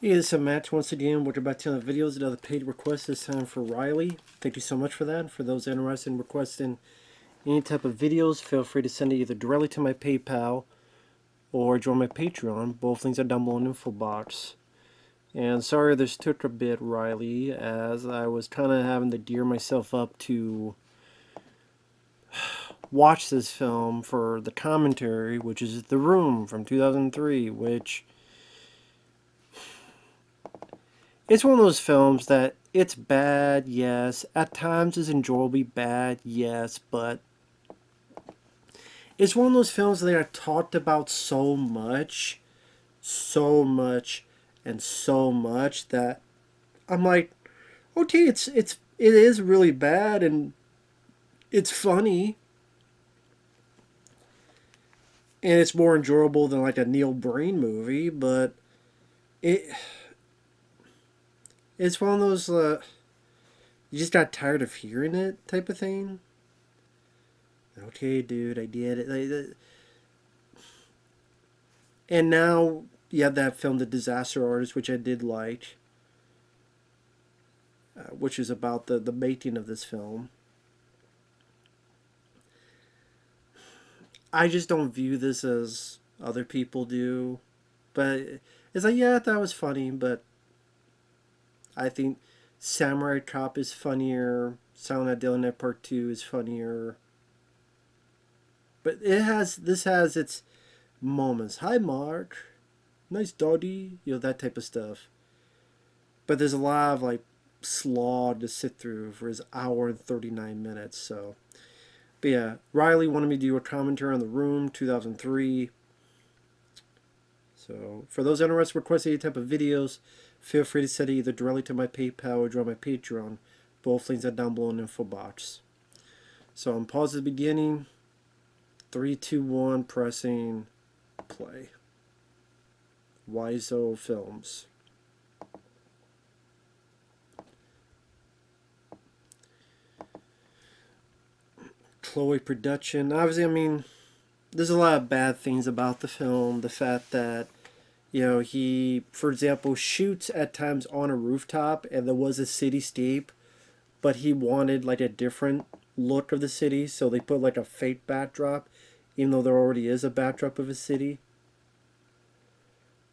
Hey, this is Matt once again. We're about to the videos. Another paid request this time for Riley. Thank you so much for that. For those interested in requesting any type of videos, feel free to send it either directly to my PayPal or join my Patreon. Both links are down below in the info box. And sorry this took a bit, Riley, as I was kind of having to gear myself up to watch this film for the commentary, which is The Room from 2003, which it's one of those films that it's bad, yes. At times it's enjoyably bad, yes. But it's one of those films that are talked about so much, and so much that I'm like, okay, it is really bad and it's funny and it's more enjoyable than like a Neil Breen movie, but it it's one of those you just got tired of hearing it type of thing. Okay, dude, I did it. And now you have that film, The Disaster Artist, which I did like, which is about the making of this film. I just don't view this as other people do. But it's like, yeah, that was funny, but I think Samurai Cop is funnier. Silent Night Deadly Night Part 2 is funnier. But this has its moments. Hi, Mark. Nice doggy. You know, that type of stuff. But there's a lot of like slog to sit through for his hour and 39 minutes. So, but yeah, Riley wanted me to do a commentary on The Room 2003. So for those interested in requesting any type of videos, feel free to send it either directly to my PayPal or join my Patreon. Both links are down below in the info box. So I'm pause at the beginning. 3, 2, 1, pressing play. Wiseau Films. Chloe production. Obviously, I mean, there's a lot of bad things about the film. The fact that, you know, he, for example, shoots at times on a rooftop and there was a cityscape, but he wanted like a different look of the city, so they put like a fake backdrop, even though there already is a backdrop of a city.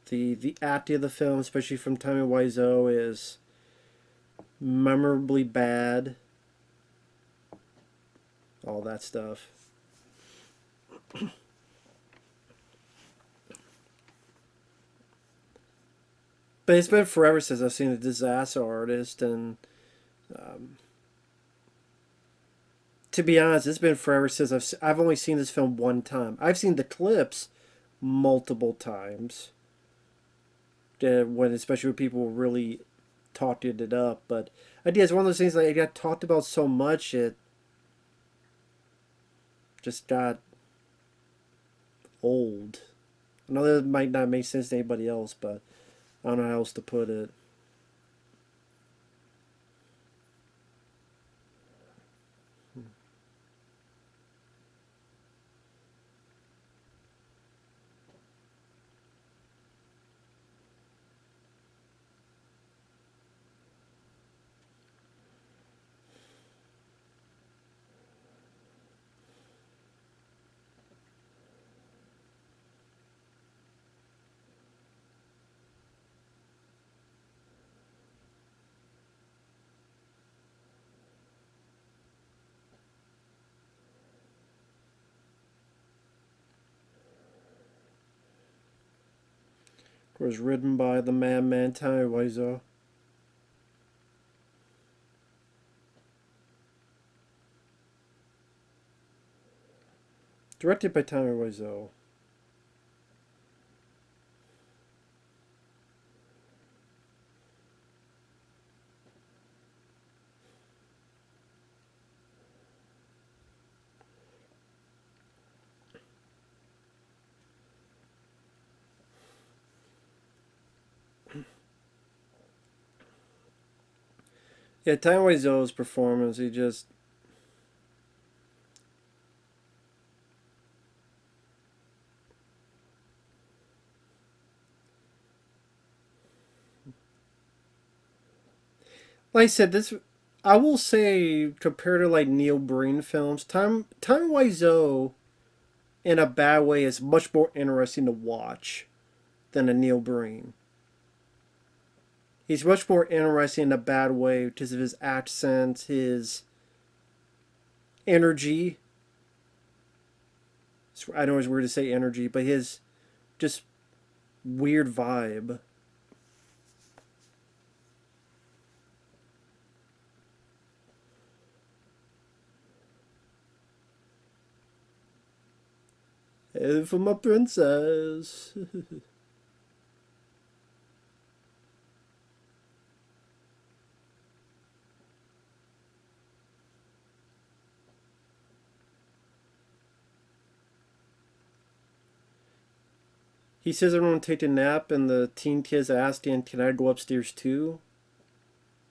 The acting of the film, especially from Tommy Wiseau, is memorably bad. All that stuff. But it's been forever since I've seen The Disaster Artist, and um, to be honest, it's been forever since I've only seen this film one time. I've seen the clips multiple times, when especially when people really talked it up. But idea is one of those things that it got talked about so much it just got old. I know that might not make sense to anybody else, but I don't know how else to put it. It was written by the madman Tommy Wiseau. Directed by Tommy Wiseau. Yeah, Tommy Wiseau's performance, he just... Like I said, this I will say compared to like Neil Breen films, Time Wiseau in a bad way is much more interesting to watch than a Neil Breen. He's much more interesting in a bad way because of his accent, his energy. I know it's weird to say energy, but his just weird vibe. Hey, for my princess. He says everyone take a nap, and the teen kids ask him, "Can I go upstairs too?"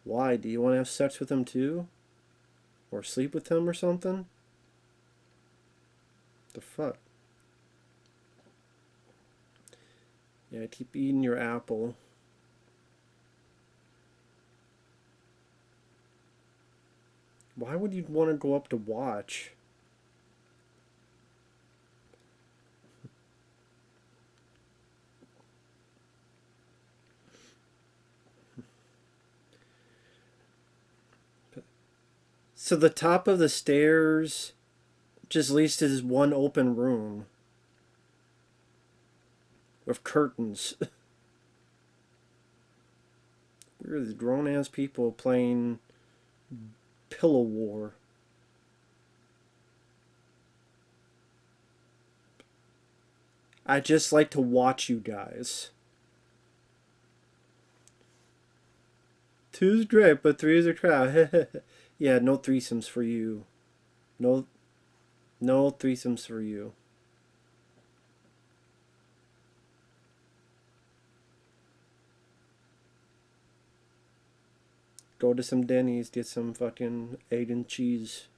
Why? Do you want to have sex with him too, or sleep with him or something? The fuck? Yeah, keep eating your apple. Why would you want to go up to watch? So the top of the stairs just leads to this one open room with curtains. We're these grown ass people playing Pillow War. I just like to watch you guys. Two's great, but three is a crowd. Yeah, no threesomes for you. No, no threesomes for you. Go to some Denny's, get some fucking egg and cheese.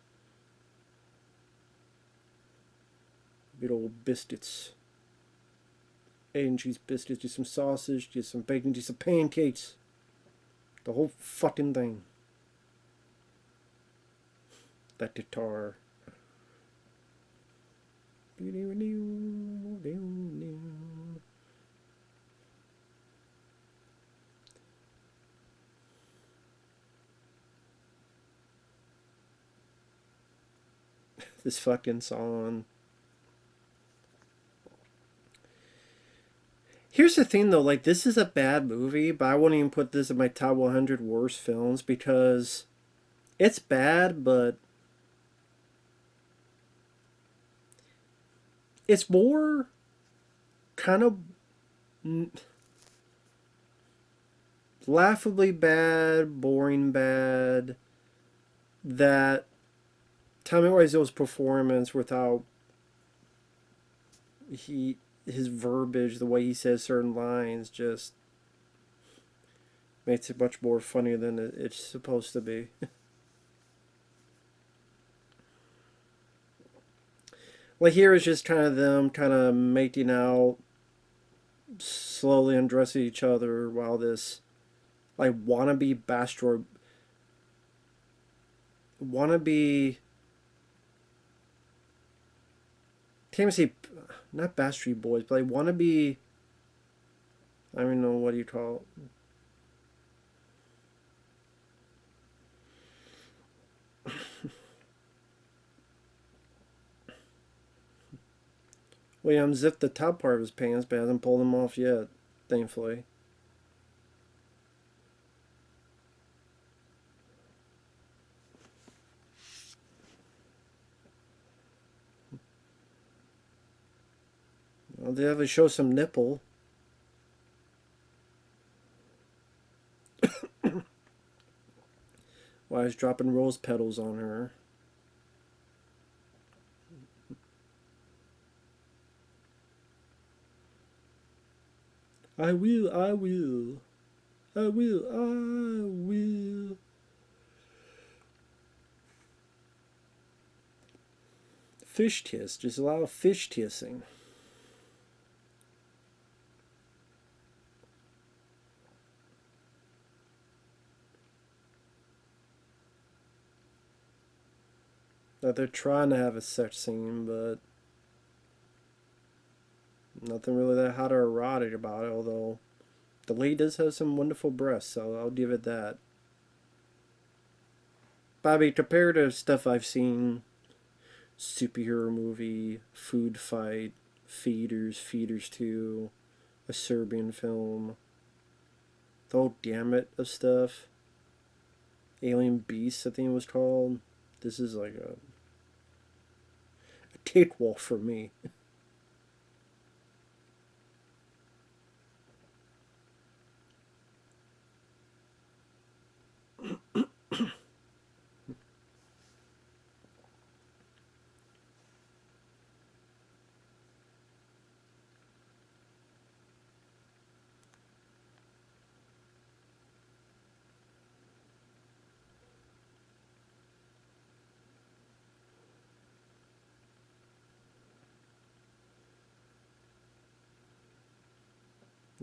Good old biscuits. Egg and cheese biscuits, get some sausage, get some bacon, get some pancakes. The whole fucking thing. That guitar. This fucking song. Here's the thing though, like this is a bad movie, but I wouldn't even put this in my top 100 worst films because it's bad, but it's more kind of laughably bad, boring bad. That Tommy Wiseau's performance without he his verbiage, the way he says certain lines, just makes it much more funny than it's supposed to be. Like here is just kind of them kind of making out, slowly undressing each other while this like wannabe can't even say not Backstreet Boys, but like wannabe I don't even know what do you call it. Well, he unzipped the top part of his pants, but hasn't pulled them off yet, thankfully. Well, they have to show some nipple. While he's dropping rose petals on her. I will, I will. I will, I will. Fish kiss, just a lot of fish kissing. That they're trying to have a sex scene, but nothing really that hot or erotic about it. Although the lady does have some wonderful breasts, so I'll give it that. Bobby, compared to stuff I've seen, superhero movie, food fight, feeders, feeders 2, a Serbian film, the whole gamut of stuff. Alien Beast, I think it was called. This is like a cakewalk for me.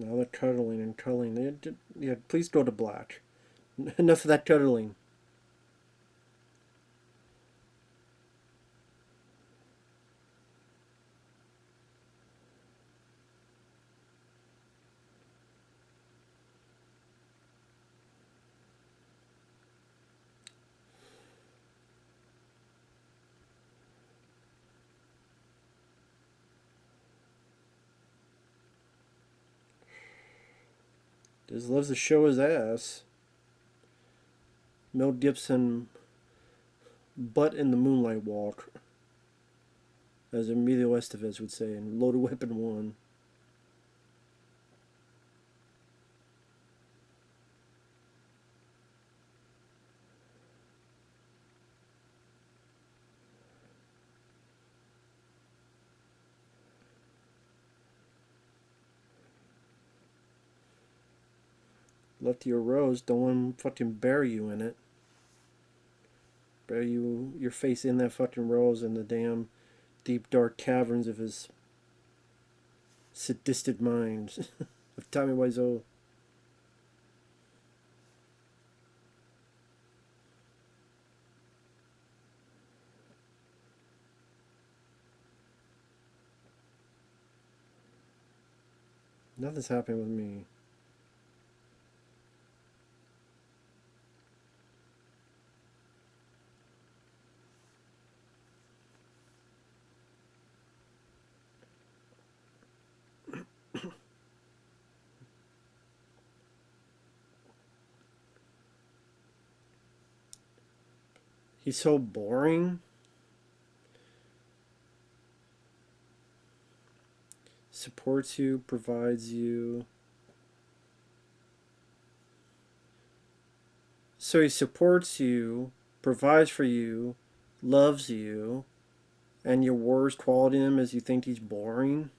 Now the cuddling and cuddling. Yeah, please go to black. Enough of that cuddling. Just loves to show his ass. Mel Gibson, butt in the moonlight walk, as Emilio Estevez would say in Loaded Weapon 1. Left your rose, don't want him fucking bury you in it. Bury you, your face in that fucking rose in the damn deep dark caverns of his sadistic mind. Of Tommy Wiseau. Nothing's happening with me. He's so boring. Supports you, provides you. So he supports you, provides for you, loves you, and your worst quality in him is you think he's boring.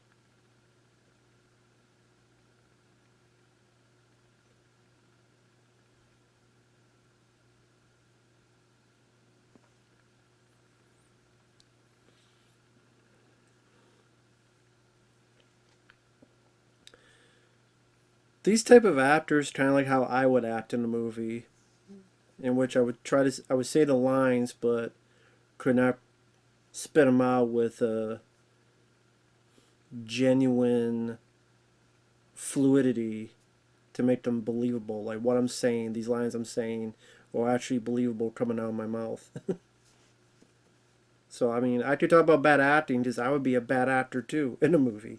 These type of actors kind of like how I would act in a movie, in which I would say the lines, but could not spit them out with a genuine fluidity to make them believable. Like what I'm saying, these lines I'm saying, are actually believable coming out of my mouth. So I mean, I could talk about bad acting, just I would be a bad actor too in a movie.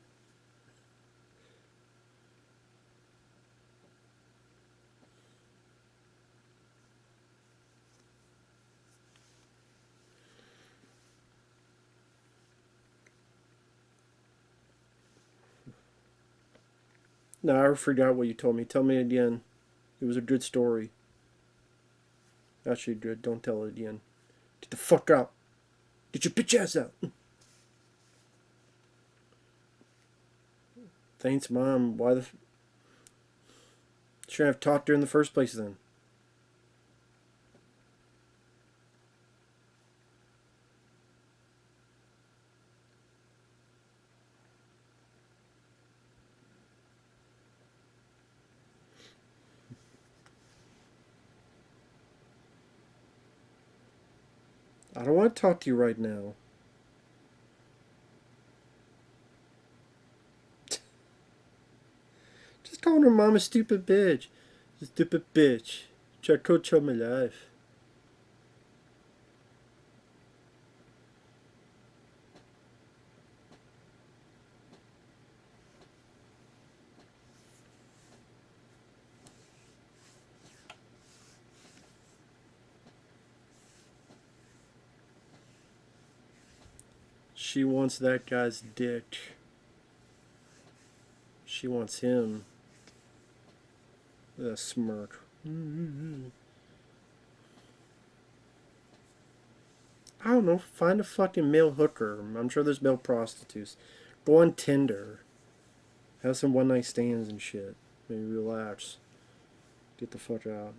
No, I forgot what you told me. Tell me again. It was a good story. Actually, good. Don't tell it again. Get the fuck out. Get your bitch ass out. Thanks, Mom. Why the... Shouldn't have talked to her in the first place then. I don't want to talk to you right now. Just calling her mom a stupid bitch. A stupid bitch. Try to control my life. She wants that guy's dick. She wants him. A smirk. I don't know. Find a fucking male hooker. I'm sure there's male prostitutes. Go on Tinder. Have some one night stands and shit. Maybe relax. Get the fuck out.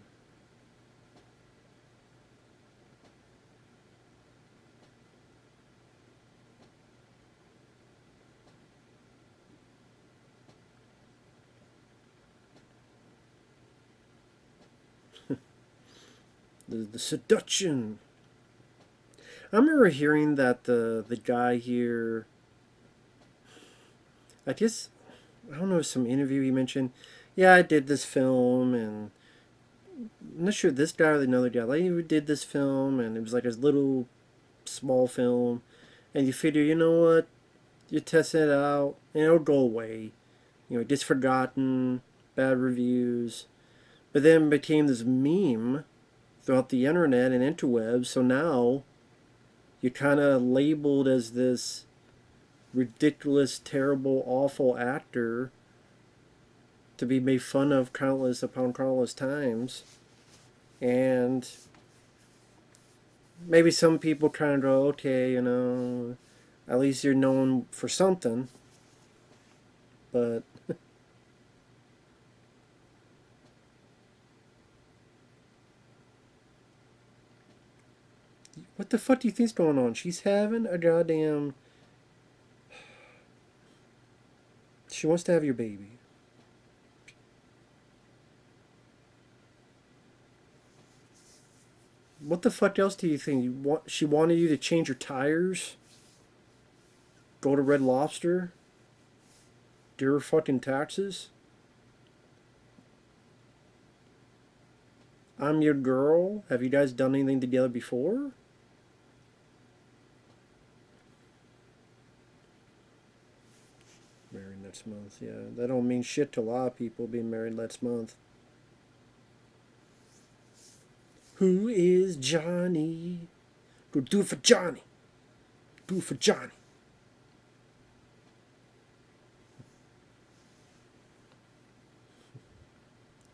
The seduction. I remember hearing that the guy here. I guess I don't know, some interview he mentioned. Yeah, I did this film, and I'm not sure this guy or another guy. Like, he did this film, and it was like a little small film, and you figure, you know what, you test it out, and it'll go away. You know, it gets forgotten, bad reviews, but then it became this meme throughout the internet and interwebs. So now you're kind of labeled as this ridiculous, terrible, awful actor to be made fun of countless upon countless times. And maybe some people kind of go, okay, you know, at least you're known for something. But what the fuck do you think's going on? She's having a goddamn. She wants to have your baby. What the fuck else do you think? She wanted you to change your tires? Go to Red Lobster? Do her fucking taxes? I'm your girl? Have you guys done anything together before? Married next month, yeah. That don't mean shit to a lot of people being married next month. Who is Johnny? Go do it for Johnny. Do it for Johnny.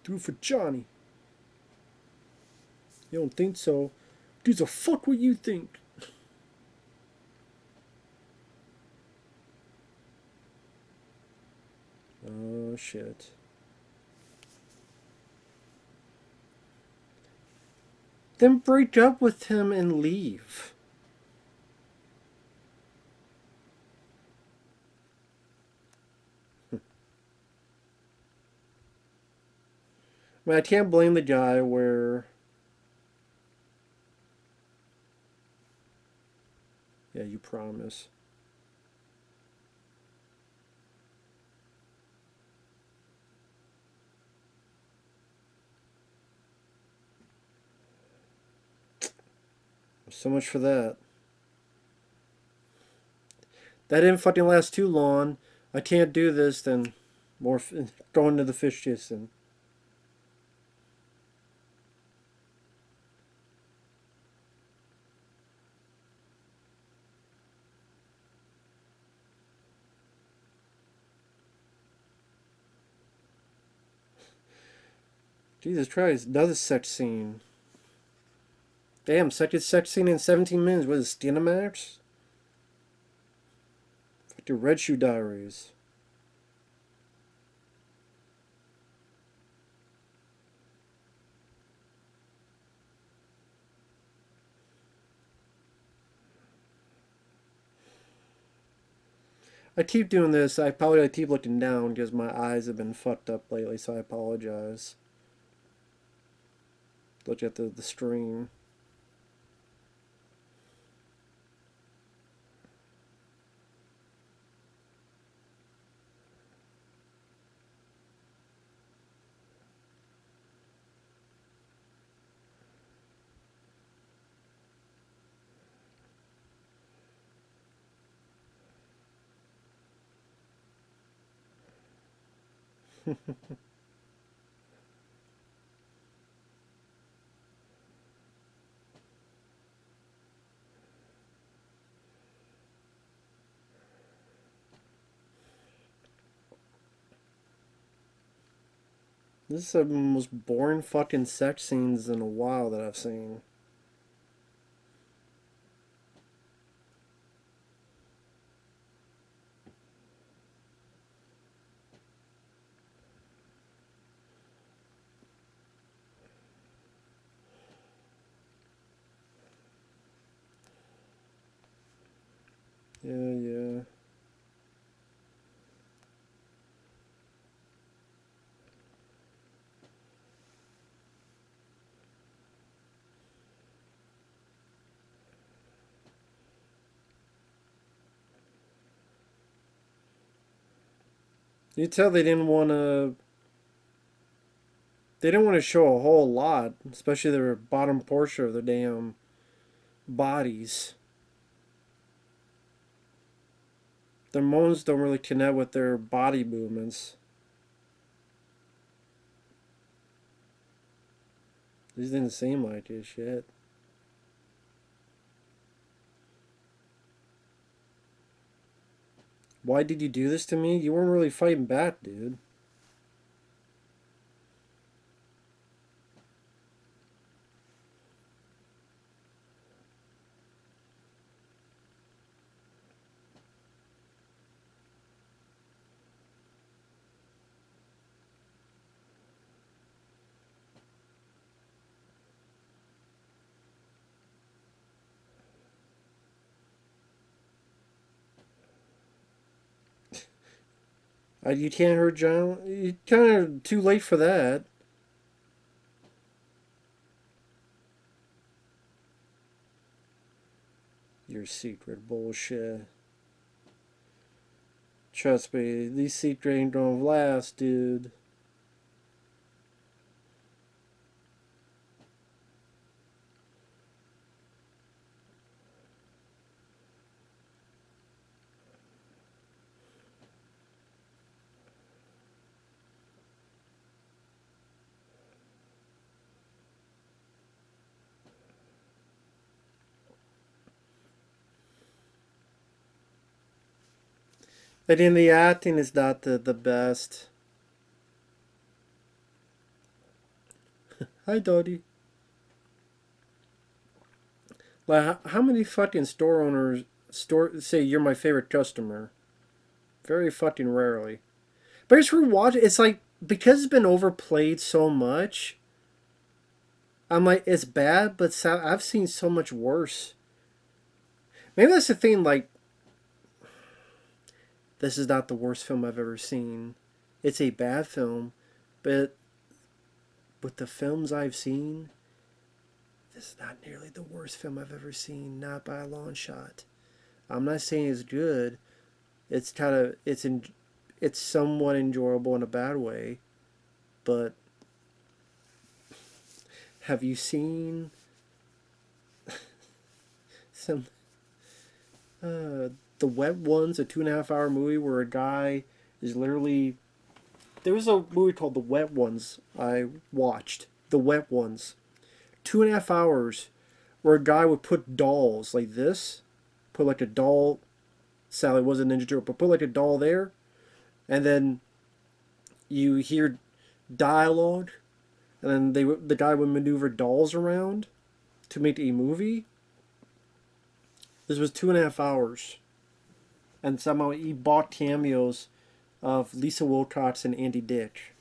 Do it for Johnny. You don't think so? Gives a fuck what you think. Oh shit. Then break up with him and leave. I mean, I can't blame the guy where. Yeah, you promise. So much for that. That didn't fucking last too long. I can't do this, then more going to the fish kissing. Jesus Christ, another sex scene. Damn, second sex scene in 17 minutes. What is it, Skinamax? Fuck the Red Shoe Diaries. I keep doing this. I keep looking down because my eyes have been fucked up lately, so I apologize. Look at the stream. This is some of the most boring fucking sex scenes in a while that I've seen. Yeah, yeah. You tell they didn't want to. They didn't want to show a whole lot, especially their bottom portion of their damn bodies. Their moans don't really connect with their body movements. These didn't seem like it, shit. Why did you do this to me? You weren't really fighting back, dude. You can't hurt John. You kind of too late for that. Your secret bullshit. Trust me, these secrets ain't gonna last, dude. And in the acting is not the best. Hi, Dodie. Like, how many fucking store owners say you're my favorite customer? Very fucking rarely. But it's rewatch. It's like because it's been overplayed so much. I'm like, it's bad, but I've seen so much worse. Maybe that's the thing. Like, this is not the worst film I've ever seen. It's a bad film, but with the films I've seen, this is not nearly the worst film I've ever seen. Not by a long shot. I'm not saying it's good. It's kind of it's somewhat enjoyable in a bad way, but have you seen some the Wet Ones, a 2.5 hour movie where a guy is literally there was a movie called The Wet Ones I watched. The Wet Ones. 2.5 hours where a guy would put dolls like this, put like a doll Sally was a Ninja Turtle, but put like a doll there, and then you hear dialogue, and then the guy would maneuver dolls around to make a movie. This was 2.5 hours, and somehow he bought cameos of Lisa Wilcox and Andy Dick.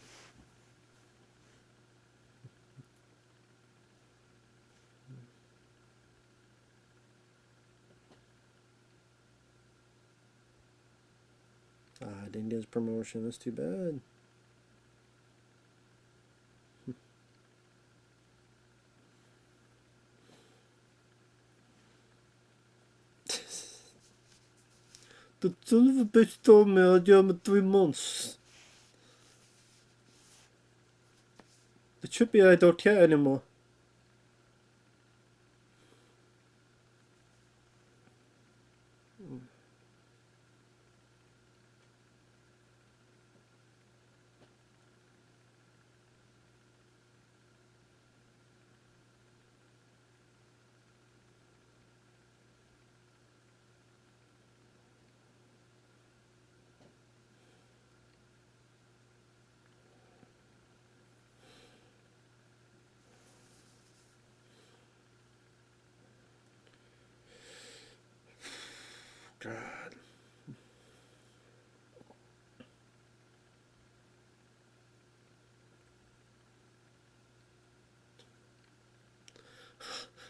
Ah, I didn't get his promotion. That's too bad. The son of a bitch told me I'd give him 3 months. It should be I don't care anymore.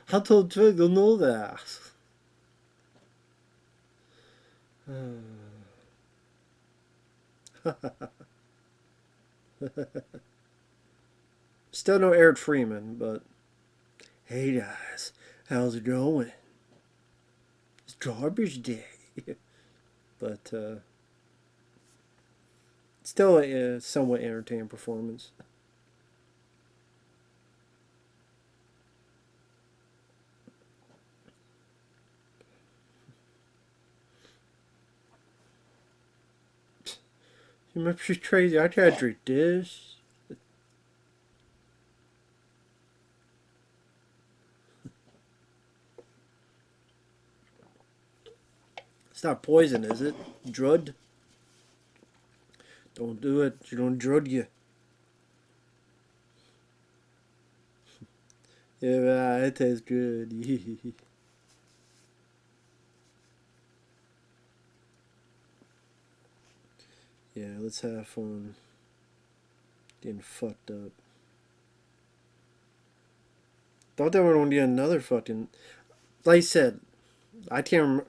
How to don't know that? Still no Eric Freeman, but hey guys, how's it going? It's garbage day. But still a somewhat entertaining performance. You remember she's crazy. I tried to drink this. It's not poison, is it? Drugged? Don't do it. You don't drug you. Yeah, it tastes good. Yeah, let's have fun getting fucked up. Thought they were going to get another fucking. Like I said, I can't.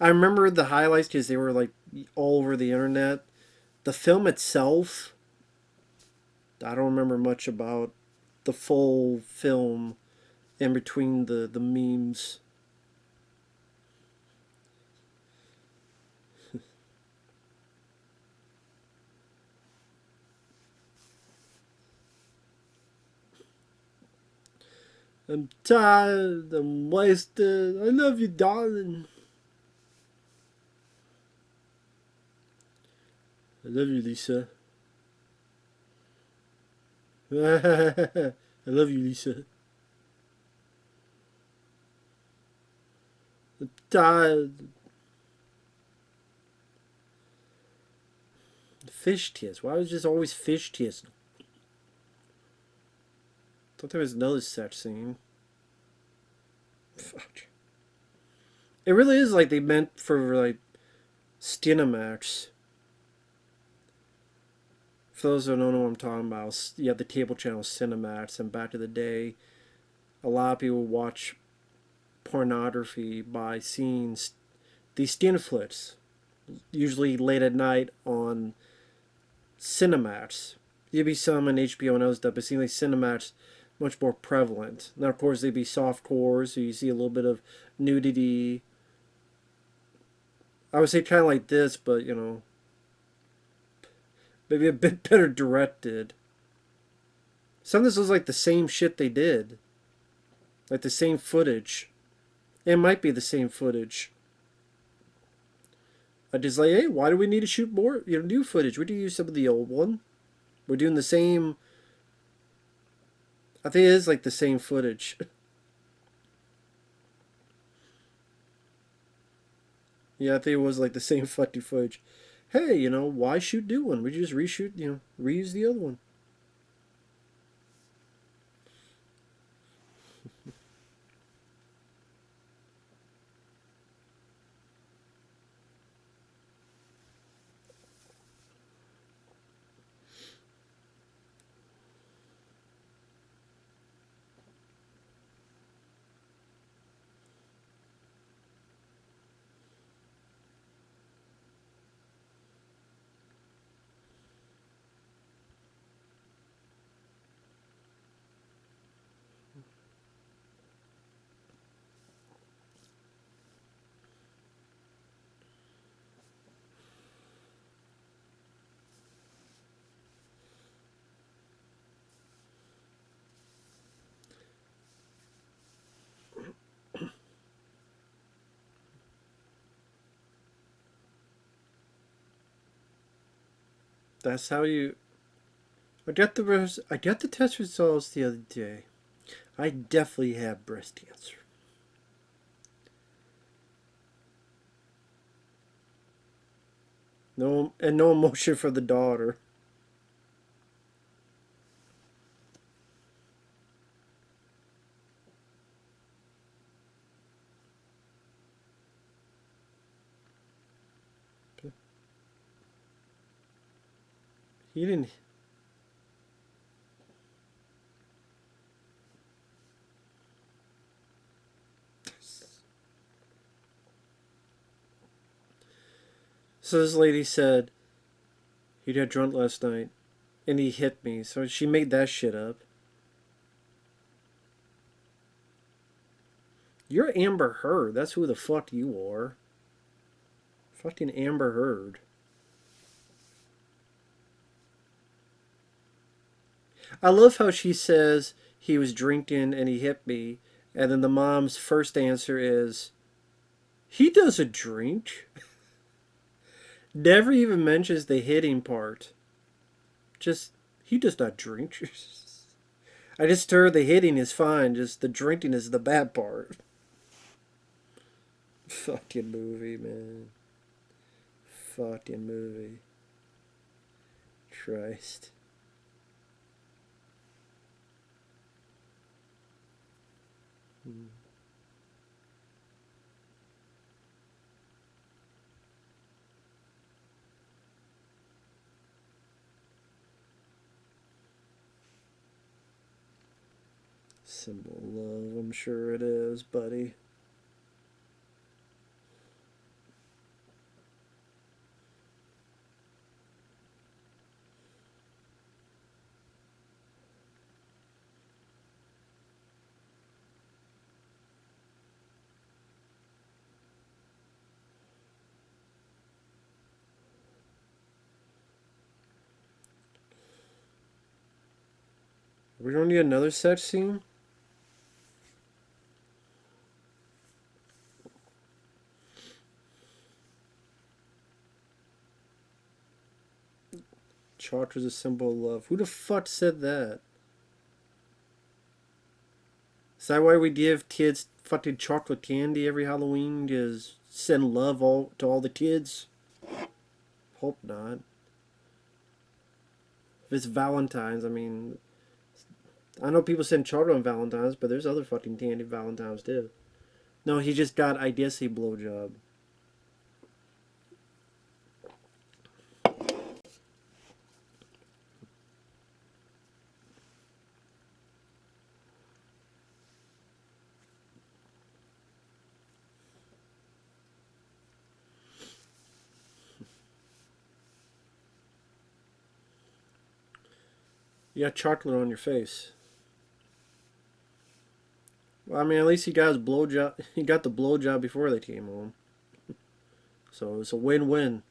I remember the highlights because they were like all over the internet. The film itself, I don't remember much about the full film in between the memes. I'm tired. I'm wasted. I love you, darling. I love you, Lisa. I love you, Lisa. I'm tired. Fish kiss. Why was this always fish kiss? Thought there was another sex scene. Fuck. It really is like they meant for like Skinamax. For those who don't know what I'm talking about, you have the cable channel Cinemax, and back in the day, a lot of people watch pornography by seeing these skin flicks, usually late at night on Cinemax. There'd be some on HBO and other stuff, but seeing like Cinemax much more prevalent. Now, of course, they'd be soft core, so you see a little bit of nudity. I would say kind of like this, but you know, maybe a bit better directed. Some of this was like the same shit they did, like the same footage. It might be the same footage. I just like, hey, why do we need to shoot more, new footage? We do use some of the old one. We're doing the same. I think it is like the same footage. Yeah, I think it was like the same fucking footage. Hey, why shoot new one? We just reshoot, reuse the other one. That's how you. I got the test results the other day. I definitely have breast cancer. No, and no emotion for the daughter. He didn't. So this lady said, he got drunk last night and he hit me. So she made that shit up. You're Amber Heard. That's who the fuck you are. Fucking Amber Heard. I love how she says he was drinking and he hit me. And then the mom's first answer is, he doesn't drink. Never even mentions the hitting part. Just, he does not drink. I just heard the hitting is fine, just the drinking is the bad part. Fucking movie, man. Fucking movie. Christ. Symbol of love, I'm sure it is, buddy. We don't need another sex scene? Chocolate is a symbol of love. Who the fuck said that? Is that why we give kids fucking chocolate candy every Halloween? To send love to all the kids? Hope not. If it's Valentine's, I mean, I know people send chocolate on Valentine's, but there's other fucking candy Valentine's too. No, he just got Odysee blowjob. You got chocolate on your face. Well, I mean, at least he got his blowjob. He got the blowjob before they came home, so it's a win-win.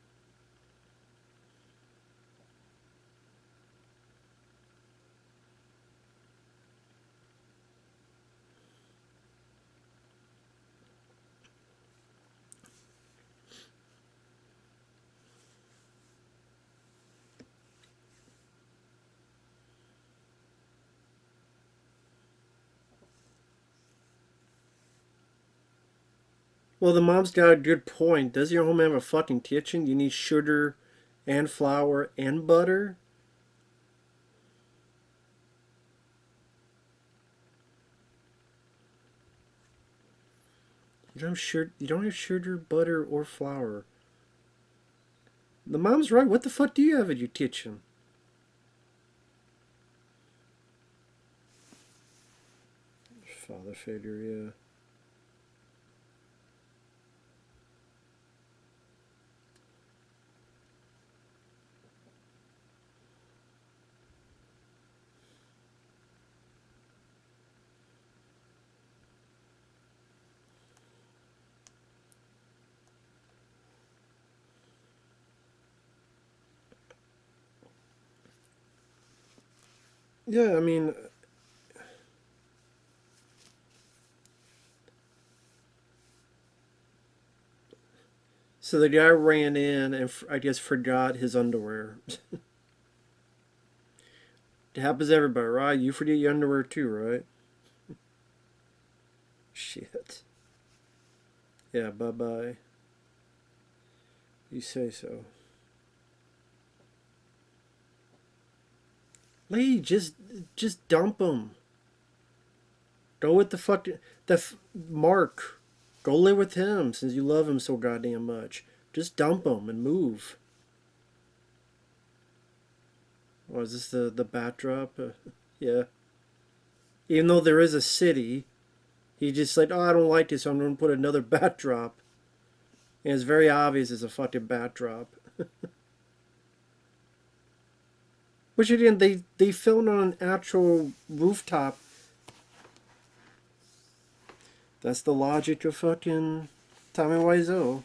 Well, the mom's got a good point. Does your home have a fucking kitchen? You need sugar and flour and butter? You don't have sugar, butter, or flour. The mom's right. What the fuck do you have in your kitchen? Father figure, yeah. Yeah, I mean, so the guy ran in and I guess forgot his underwear. It happens to everybody, right? You forget your underwear too, right? Shit. Yeah, bye bye. You say so. Lee, just dump him. Go with the fuck Mark. Go live with him since you love him so goddamn much. Just dump him and move. Oh, is this the backdrop? Yeah. Even though there is a city, he just like, oh, I don't like this, so I'm going to put another backdrop. And it's very obvious it's a fucking backdrop. Which again, they filmed on an actual rooftop. That's the logic of fucking Tommy Wiseau.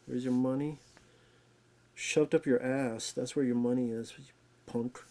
Where's your money? Shoved up your ass. That's where your money is, you punk.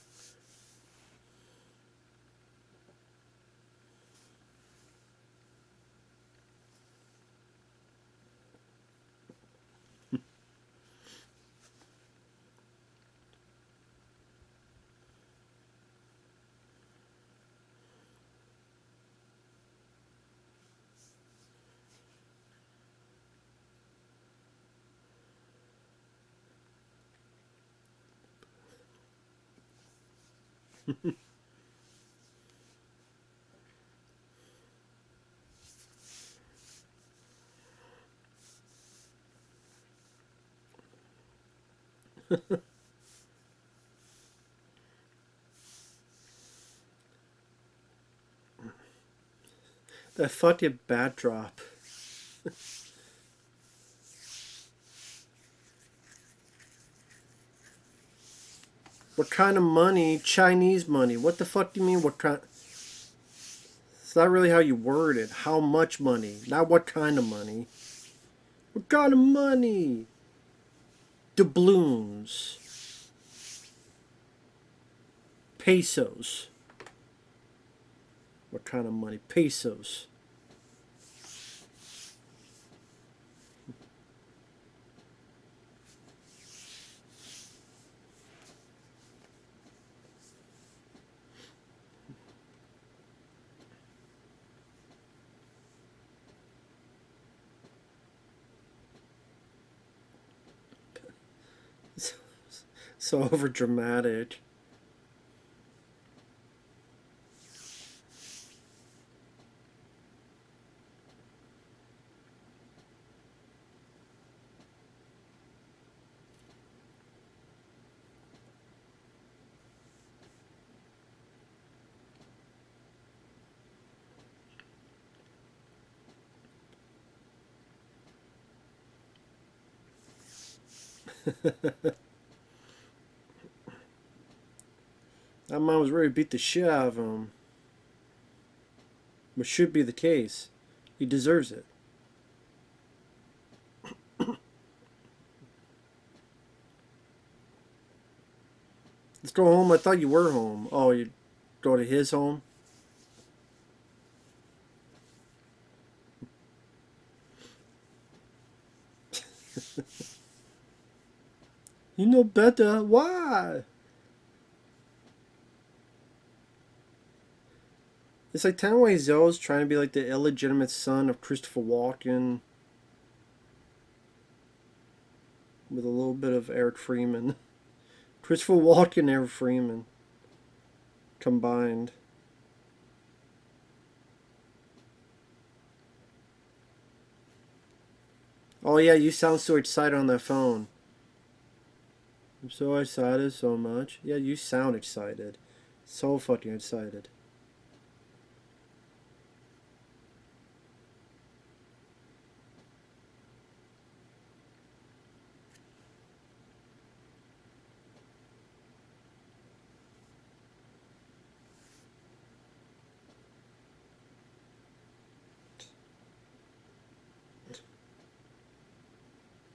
That fucking backdrop. What kind of money? Chinese money. What the fuck do you mean? What kind? It's not really how you word it. How much money? Not what kind of money. What kind of money? Doubloons. Pesos. What kind of money? Pesos. So over dramatic. That man was ready to beat the shit out of him. Which should be the case. He deserves it. Let's go home. I thought you were home. Oh, you go to his home? You know better. Why? It's like Tom Wiseau's trying to be like the illegitimate son of Christopher Walken with a little bit of Eric Freeman. Christopher Walken and Eric Freeman combined. Oh yeah, you sound so excited on that phone. I'm so excited so much. Yeah, you sound excited. So fucking excited.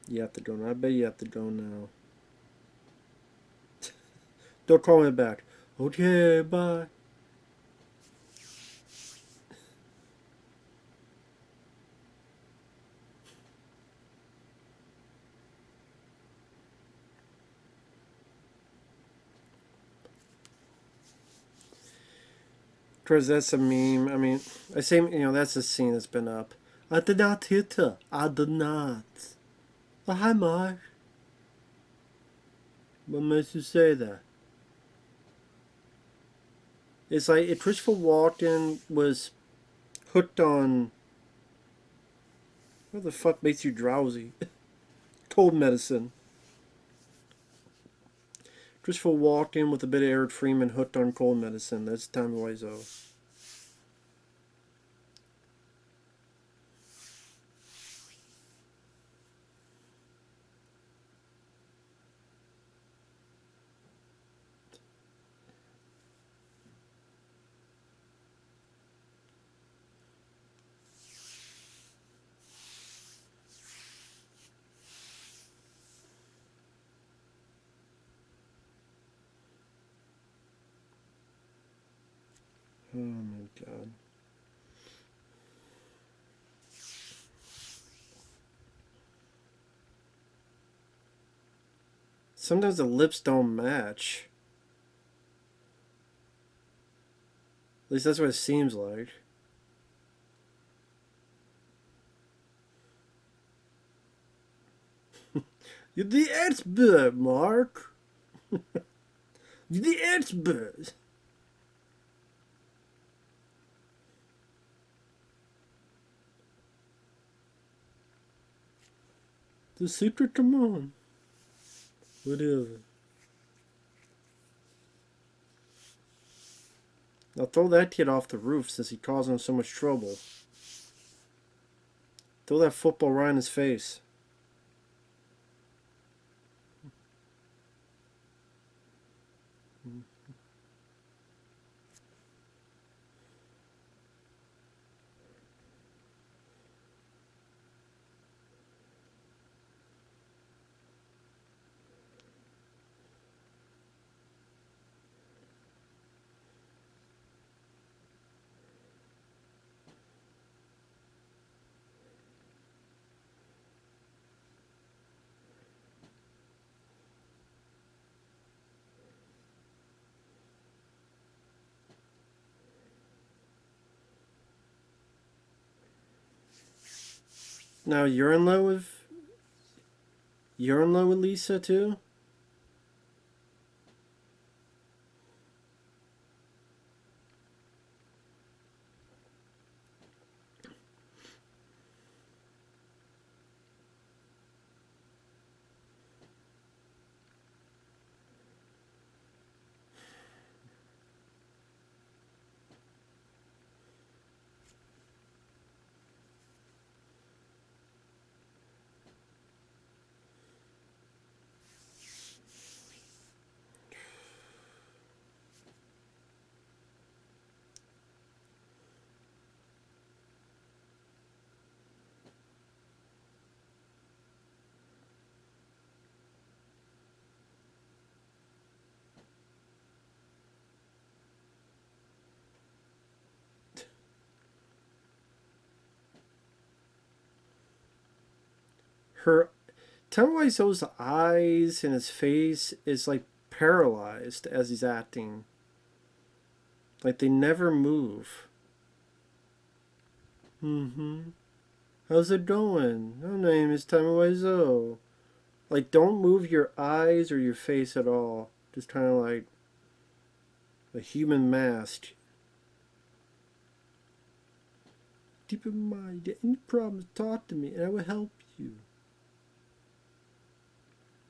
You have to go now. I bet you have to go now. Don't call me back. Okay, bye. Of course, that's a meme. I mean, I say, that's a scene that's been up. I did not hit her. I did not. Oh, hi, Mark. What makes you say that? It's like if Christopher Walken was hooked on. What the fuck makes you drowsy? Cold medicine. Christopher Walken with a bit of Eric Freeman hooked on cold medicine. That's Tommy Wiseau. Oh my god. Sometimes the lips don't match. At least that's what it seems like. You're the expert, Mark. You're the expert. The secret, come on. Whatever. Now throw that kid off the roof since he causing so much trouble. Throw that football right in his face. Now you're in love with Lisa too? Her tell me why those eyes and his face is like paralyzed as he's acting. Like they never move. Mm-hmm. How's it going? My name is Tammy Wiseau. Like don't move your eyes or your face at all. Just kind of like a human mask. Keep in mind, get any problems, talk to me and I will help you.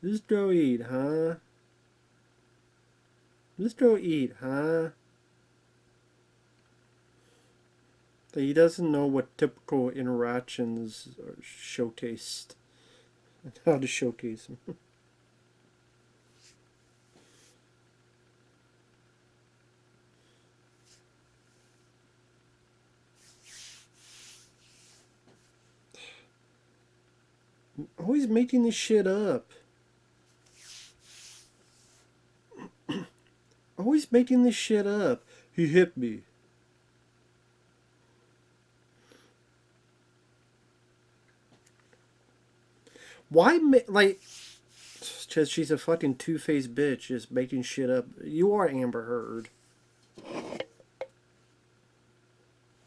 Just go eat, huh? Just go eat, huh? He doesn't know what typical interactions are showcased. How to showcase them. Always making this shit up. Always making this shit up. He hit me. Why, like, because she's a fucking two-faced bitch just making shit up. You are Amber Heard.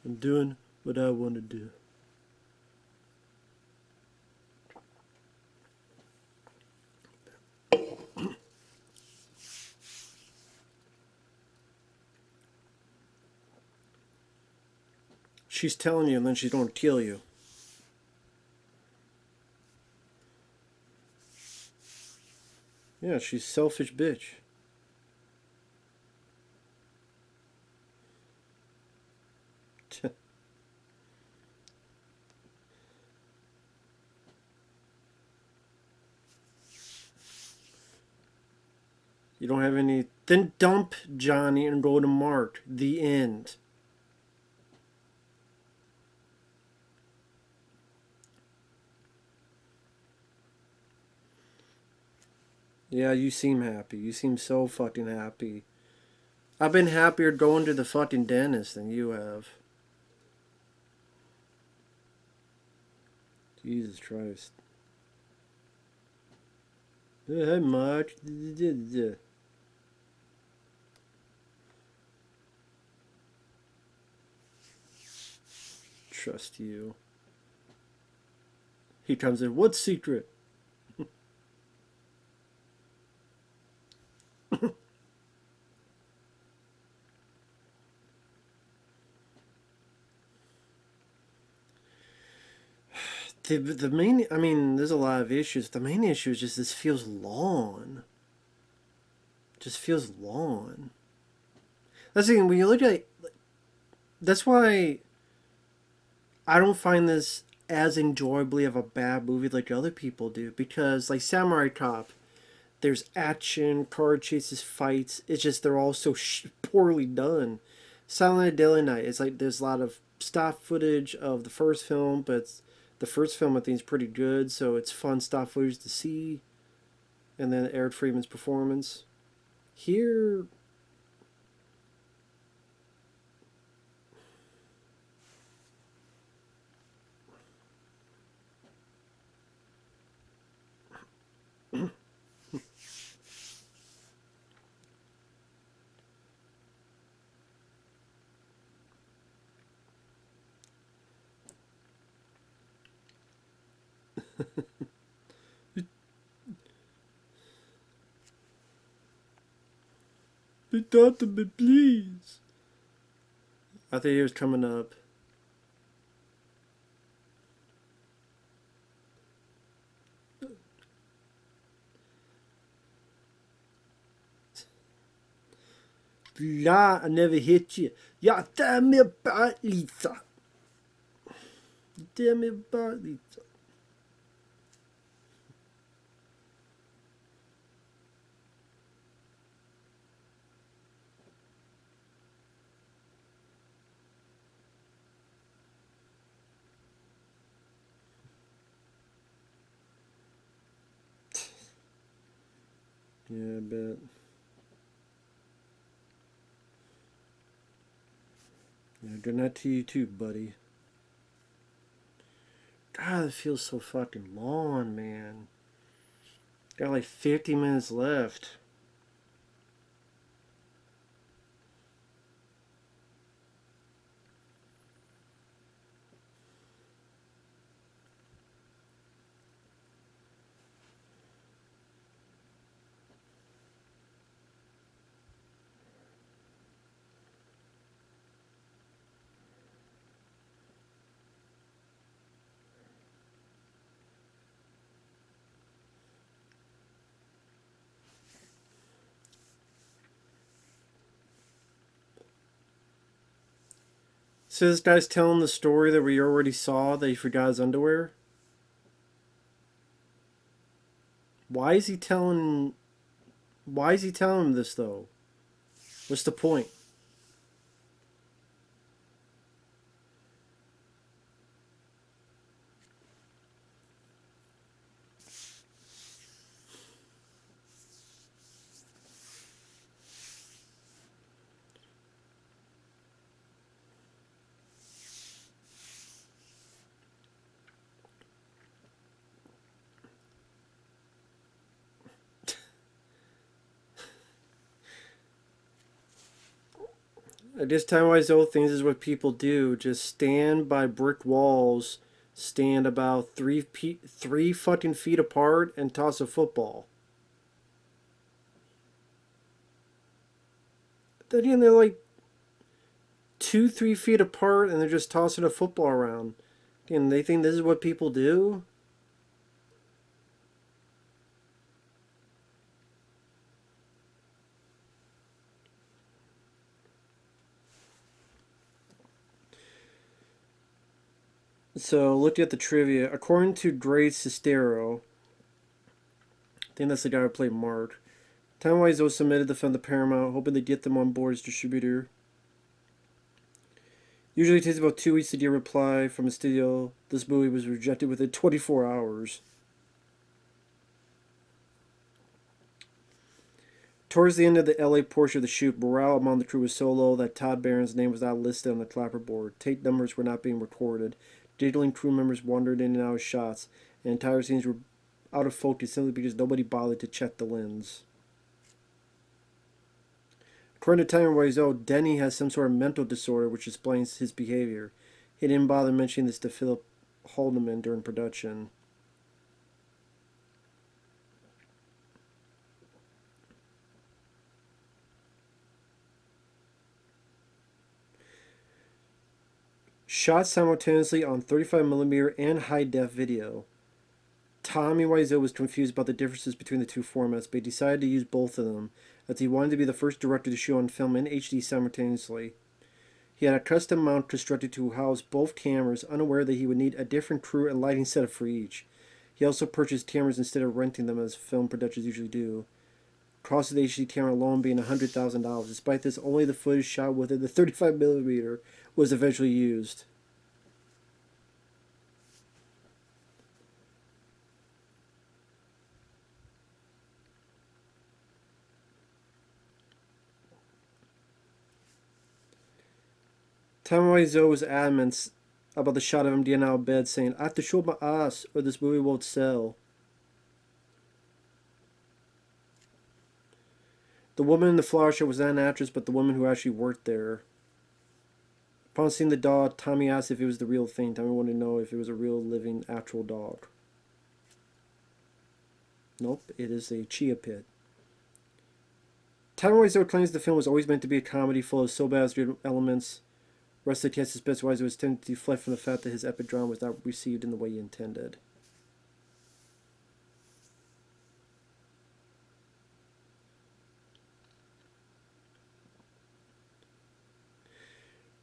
I'm doing what I want to do. She's telling you and then she's going to kill you. Yeah, she's selfish bitch. You don't have any. Then dump Johnny and go to Mark. The end. Yeah, you seem happy. You seem so fucking happy. I've been happier going to the fucking dentist than you have. Jesus Christ. Hey, Mark. Trust you. He comes in. What secret? The main, I mean, there's a lot of issues. The main issue is just this feels long. Just feels long. That's the thing, when you look at, that's why I don't find this as enjoyably of a bad movie like other people do. Because, like Samurai Cop, there's action, car chases, fights. It's just they're all so poorly done. Silent Night, Deadly Night, it's like there's a lot of stock footage of the first film, but the first film I think is pretty good, so it's fun stock footage to see. And then Eric Freeman's performance. Here, Doctor, please. I think he was coming up. La, I never hit you. Ja, tell me about Lisa. Tell me about Lisa. Yeah, I bet. Yeah, good night to you too, buddy. God, it feels so fucking long, man. Got like 50 minutes left. So this guy's telling the story that we already saw that he forgot his underwear. Why is he telling? Why is he telling him this though? What's the point? This time wise old things is what people do. Just stand by brick walls, stand about three fucking feet apart, and toss a football. Then again, they're like 2, 3 feet apart, and they're just tossing a football around. And they think this is what people do. So, looking at the trivia, according to Grade Sestero, I think that's the guy who played Mark. Time Wiseau submitted the film to Paramount, hoping to get them on board as distributor. Usually it takes about 2 weeks to get a reply from a studio. This movie was rejected within 24 hours. Towards the end of the LA portion of the shoot, morale among the crew was so low that Todd Barron's name was not listed on the clapperboard. Tape numbers were not being recorded. Diddling crew members wandered in and out of shots, and entire scenes were out of focus simply because nobody bothered to check the lens. According to Tammy Wiseau, Denny has some sort of mental disorder which explains his behavior. He didn't bother mentioning this to Philip Haldeman during production. Shot simultaneously on 35mm and high-def video. Tommy Wiseau was confused about the differences between the two formats, but he decided to use both of them, as he wanted to be the first director to shoot on film and HD simultaneously. He had a custom mount constructed to house both cameras, unaware that he would need a different crew and lighting setup for each. He also purchased cameras instead of renting them as film productions usually do. Cost of the HD camera alone being $100,000. Despite this, only the footage shot within the 35mm was eventually used. Tammy Wiseau was adamant about the shot of him getting out of bed, saying, "I have to show my ass or this movie won't sell." The woman in the flower shop was not an actress, but the woman who actually worked there. Upon seeing the dog, Tommy asked if it was the real thing. Tommy wanted to know if it was a real, living, actual dog. Nope, it is a chia pet. Tommy Wiseau claims the film was always meant to be a comedy full of so bad elements. Rest of the cast suspects Wiseau was tempted to deflect from the fact that his epic drama was not received in the way he intended.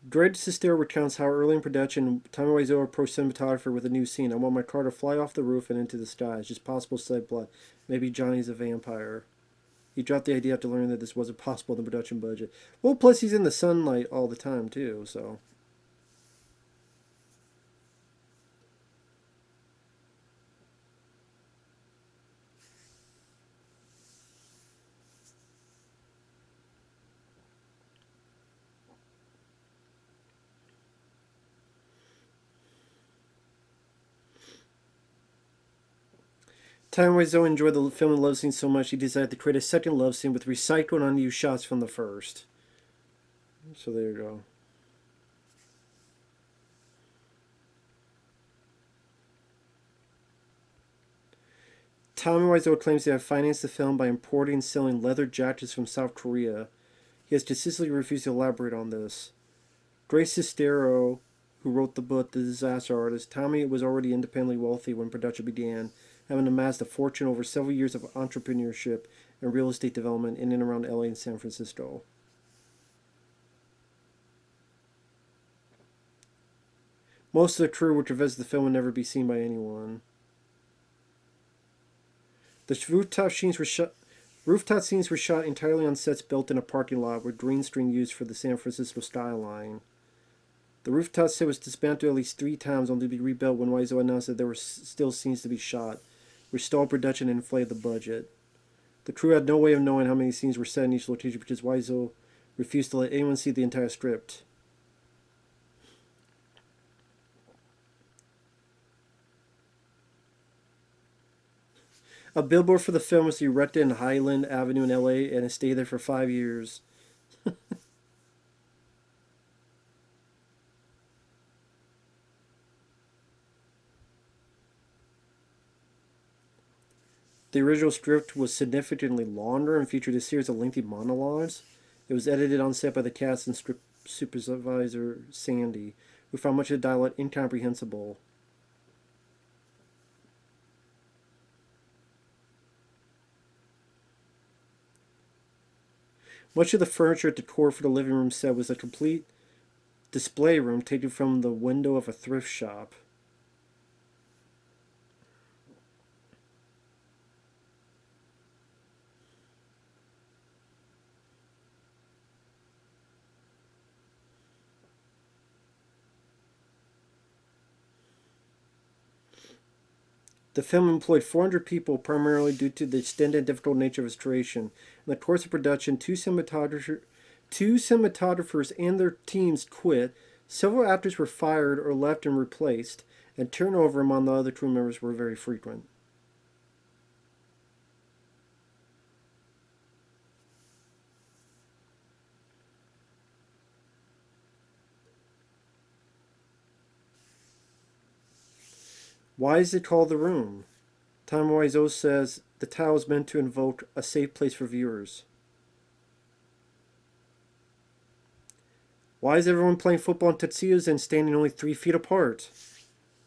Greg Sestero recounts how early in production, Tommy Wiseau approached cinematographer with a new scene. "I want my car to fly off the roof and into the sky. It's just possible sled blood. Maybe Johnny's a vampire." He dropped the idea after learning that this wasn't possible in the production budget. Well, plus he's in the sunlight all the time, too, so... Tommy Wiseau enjoyed the film and love scene so much he decided to create a second love scene with recycled and unused shots from the first. So there you go. Tommy Wiseau claims to have financed the film by importing and selling leather jackets from South Korea. He has consistently refused to elaborate on this. Grace Sestero, who wrote the book The Disaster Artist, Tommy was already independently wealthy when production began, having amassed a fortune over several years of entrepreneurship and real estate development in and around LA and San Francisco. Most of the crew which visit the film would never be seen by anyone. The rooftop scenes were shot entirely on sets built in a parking lot with green screen used for the San Francisco skyline. The rooftop set was dismantled at least 3 times only to be rebuilt when Wiseau announced that there were still scenes to be shot, which stalled production and inflated the budget. The crew had no way of knowing how many scenes were set in each location because Wiseau refused to let anyone see the entire script. A billboard for the film was erected in Highland Avenue in LA and it stayed there for 5 years. The original script was significantly longer and featured a series of lengthy monologues. It was edited on set by the cast and script supervisor Sandy, who found much of the dialogue incomprehensible. Much of the furniture at the core for the living room set was a complete display room taken from the window of a thrift shop. The film employed 400 people primarily due to the extended and difficult nature of its duration. In the course of production, two cinematographers and their teams quit, several actors were fired or left and replaced, and turnover among the other crew members were very frequent. Why is it called The Room? Tom Wiseau says the title is meant to invoke a safe place for viewers. Why is everyone playing football in tuxedos and standing only 3 feet apart?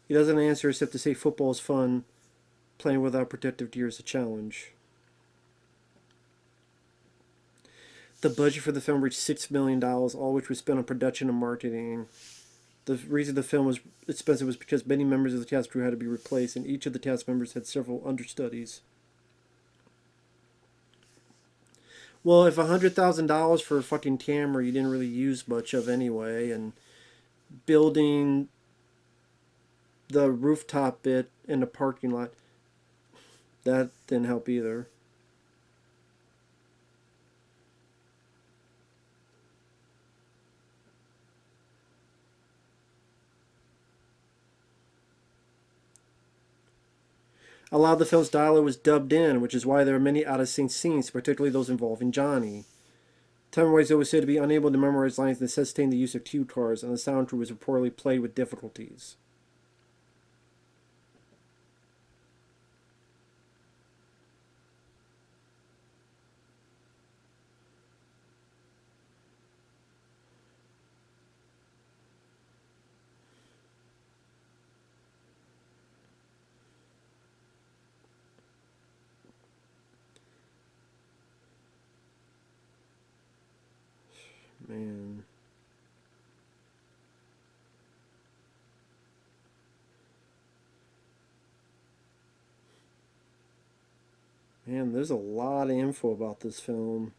He doesn't answer except to say football is fun. Playing without protective gear is a challenge. The budget for the film reached $6 million, all which was spent on production and marketing. The reason the film was expensive was because many members of the cast crew had to be replaced, and each of the cast members had several understudies. Well, if $100,000 for a fucking camera you didn't really use much of anyway, and building the rooftop bit in the parking lot, that didn't help either. A lot of the film's dialogue was dubbed in, which is why there are many out-of-sync scenes, particularly those involving Johnny. Tom Wiseau was said to be unable to memorize lines necessitating the use of cue cards, and the sound crew was reportedly played with difficulties. Man. Man, there's a lot of info about this film.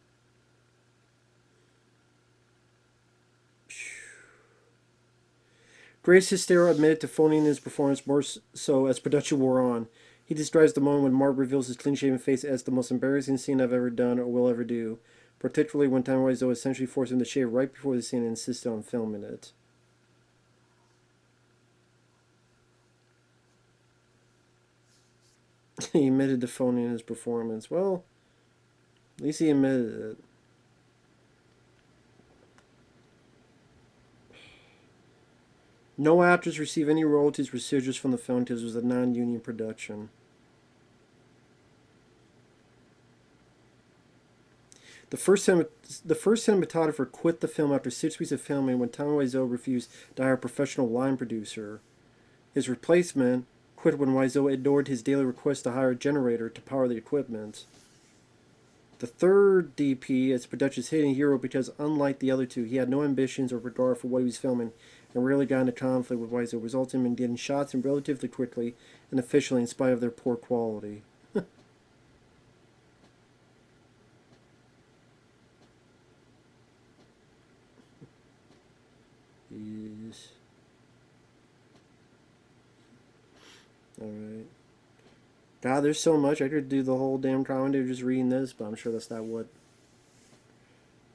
Grace Sestero admitted to phoning his performance more so as production wore on. He describes the moment when Mark reveals his clean-shaven face as the most embarrassing scene I've ever done or will ever do, particularly when Tom Wiseau essentially forced him to shave right before the scene and insisted on filming it. He admitted to phoning his performance. Well, at least he admitted it. No actors receive any royalties or residuals from the film because it was a non-union production. The first cinematographer quit the film after 6 weeks of filming when Tom Wiseau refused to hire a professional line producer. His replacement quit when Wiseau ignored his daily request to hire a generator to power the equipment. The third DP is production's hidden hero because, unlike the other two, he had no ambitions or regard for what he was filming and rarely got into conflict with Wiseau, resulting in getting shots in relatively quickly and efficiently in spite of their poor quality. Yes. Alright. God, there's so much. I could do the whole damn commentary just reading this, but I'm sure that's not what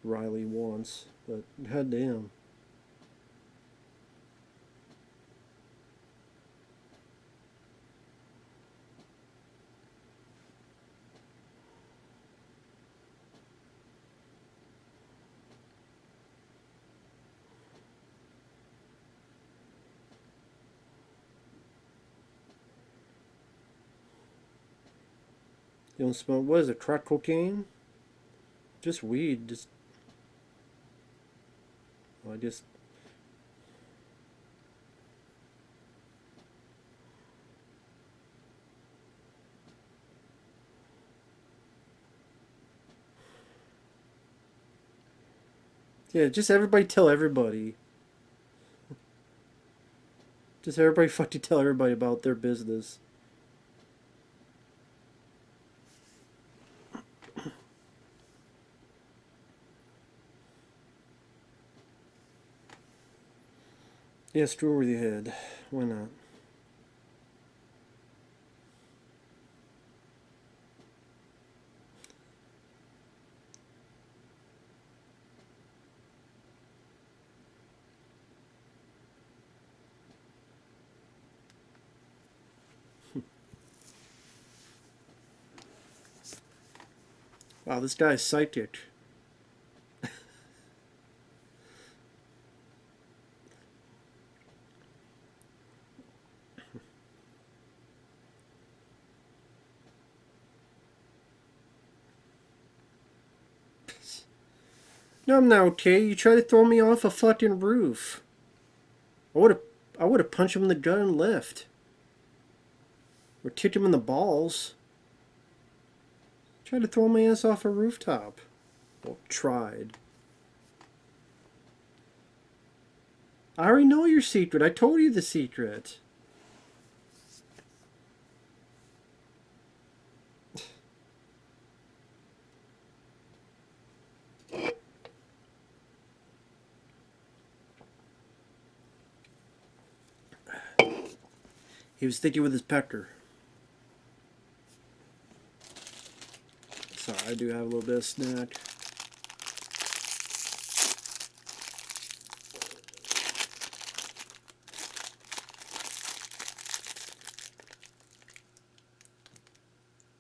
Rilee wants. But goddamn. You don't smoke, what is it, crack cocaine? Just weed, just... Well, I just... Yeah, just everybody tell everybody. Just everybody fucking tell everybody about their business. Yeah, screw over the head. Why not? Wow, this guy's psychic. No, I'm not okay. You tried to throw me off a fucking roof. I would have, I would have punched him in the gut and left, or kicked him in the balls. Tried to throw my ass off a rooftop. Well, tried. I already know your secret. I told you the secret. He was thinking with his pecker. Sorry, I do have a little bit of snack.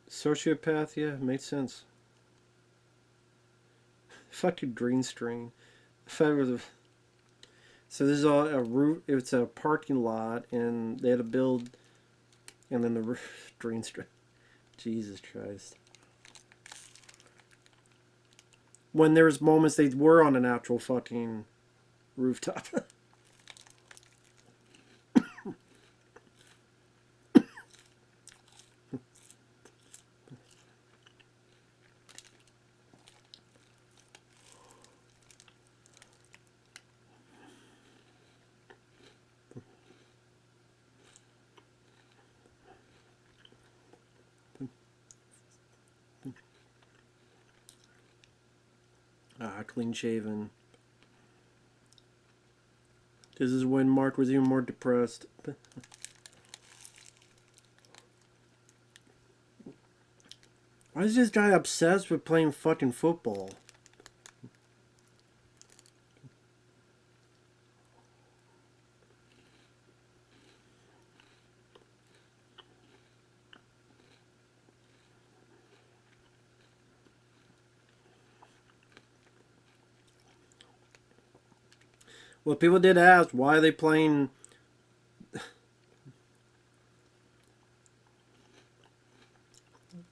Sociopath, yeah, makes sense. Fucking green screen. If I was a... So this is all a roof. It's a parking lot, and they had to build, and then the roof, green screen. Jesus Christ. When there was moments they were on an actual fucking rooftop. Clean shaven. This is when Mark was even more depressed. Why is this guy obsessed with playing fucking football? Well, people did ask, why are they playing...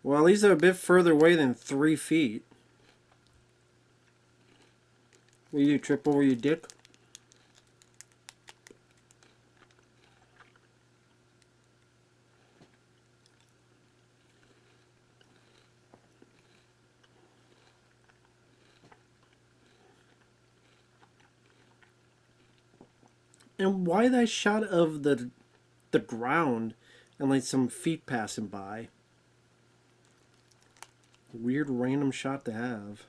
Well, at least they're a bit further away than 3 feet. What do you do, trip over your dick? And why that shot of the ground and like some feet passing by? Weird random shot to have.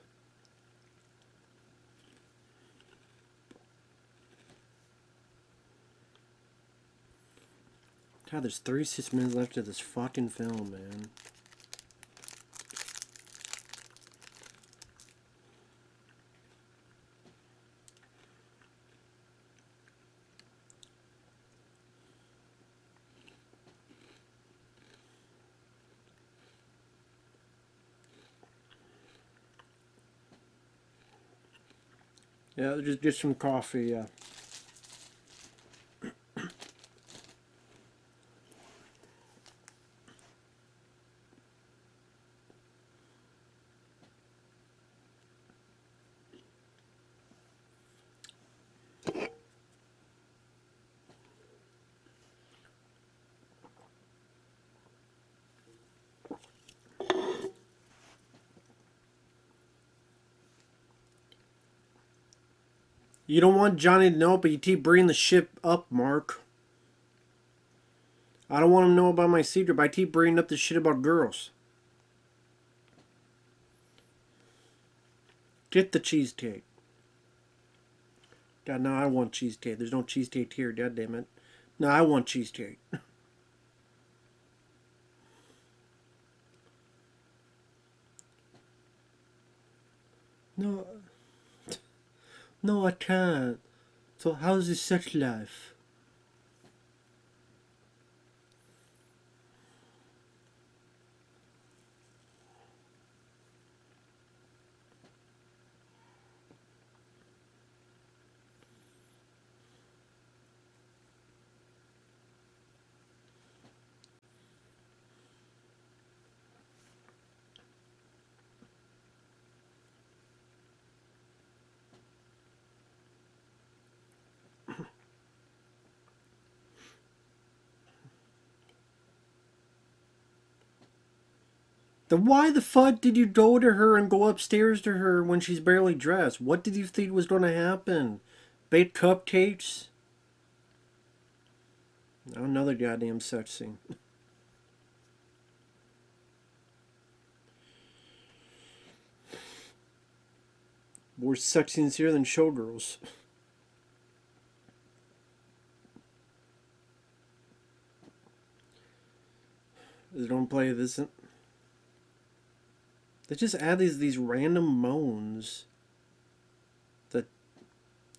God, there's 36 minutes left of this fucking film, man. Yeah, just get some coffee, yeah. You don't want Johnny to know, but you keep bringing the ship up, Mark. I don't want him to know about my secret, but I keep bringing up the shit about girls. Get the cheesecake. God, no, I want cheesecake. There's no cheesecake here, god damn it. No, I want cheesecake. No, no, I can't. So how's your sex life? Then why the fuck did you go to her and go upstairs to her when she's barely dressed? What did you think was going to happen? Bake cupcakes? Another goddamn sex scene. More sex scenes here than Showgirls. They don't play this. They just add these random moans that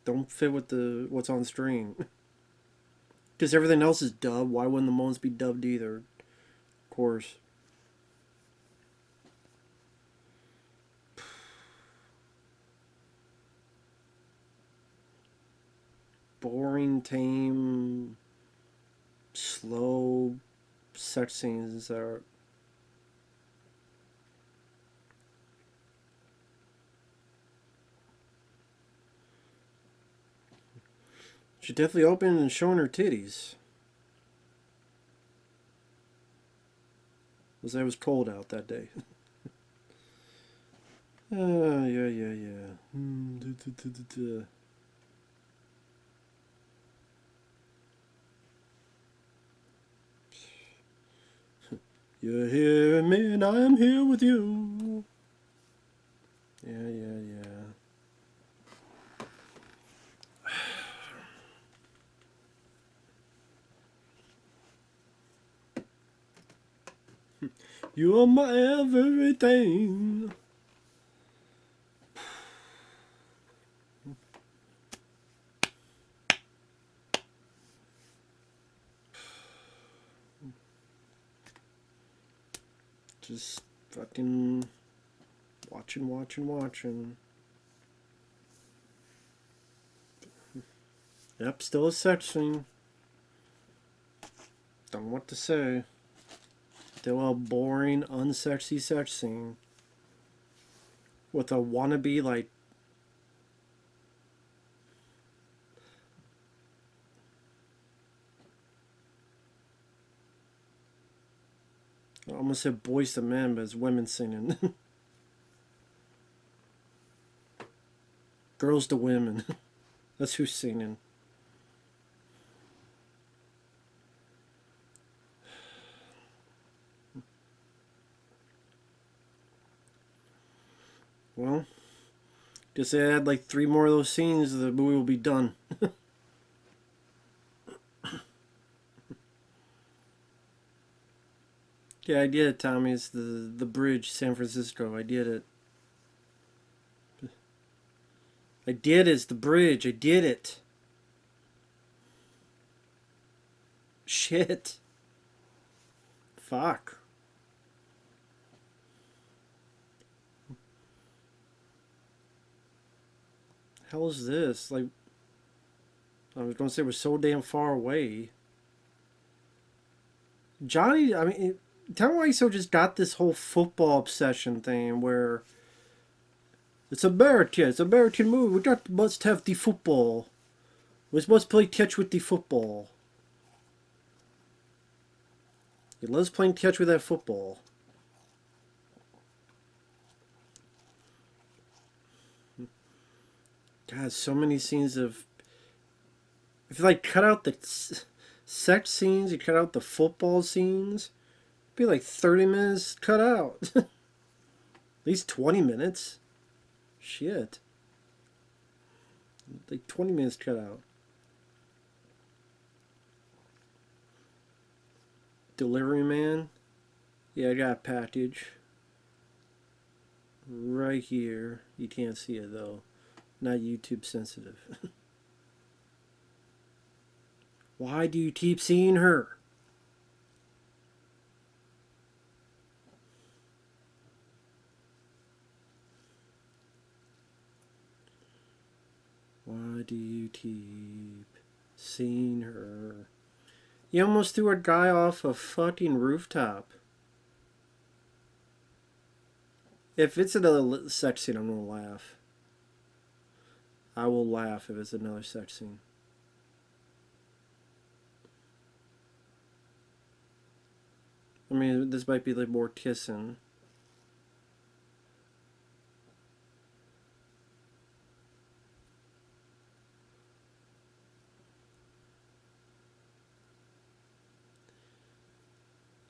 don't fit with what's on screen. Because everything else is dubbed. Why wouldn't the moans be dubbed either? Of course. Boring, tame, slow sex scenes are. She definitely opened and showing her titties. Because it was cold out that day. Yeah. You're here with me and I'm here with you. Yeah. You're my everything. Just fucking watching. Yep, still a sex scene. Don't know what to say. Still a boring, unsexy sex scene. With a wannabe, like... I almost said boys to men, but it's women singing. Girls to women. That's who's singing. Well, just add like 3 more of those scenes, the movie will be done. Yeah, I did it, Tommy. It's the bridge, San Francisco. I did it. I did it. It's the bridge. I did it. Shit. Fuck. Hell is this? Like, I was going to say we're so damn far away. Johnny, I mean, tell me why he so just got this whole football obsession thing where it's American movie. Must have the football. We must play catch with the football. He loves playing catch with that football. God, so many scenes of. If you like cut out the sex scenes, you cut out the football scenes, it'd be like 30 minutes cut out. At least 20 minutes. Shit. Like 20 minutes cut out. Delivery man. Yeah, I got a package. Right here. You can't see it though. Not YouTube sensitive. Why do you keep seeing her? Why do you keep seeing her? You almost threw a guy off a fucking rooftop. If it's another sex scene, I'm gonna laugh. I will laugh if it's another sex scene. I mean, this might be like more kissing.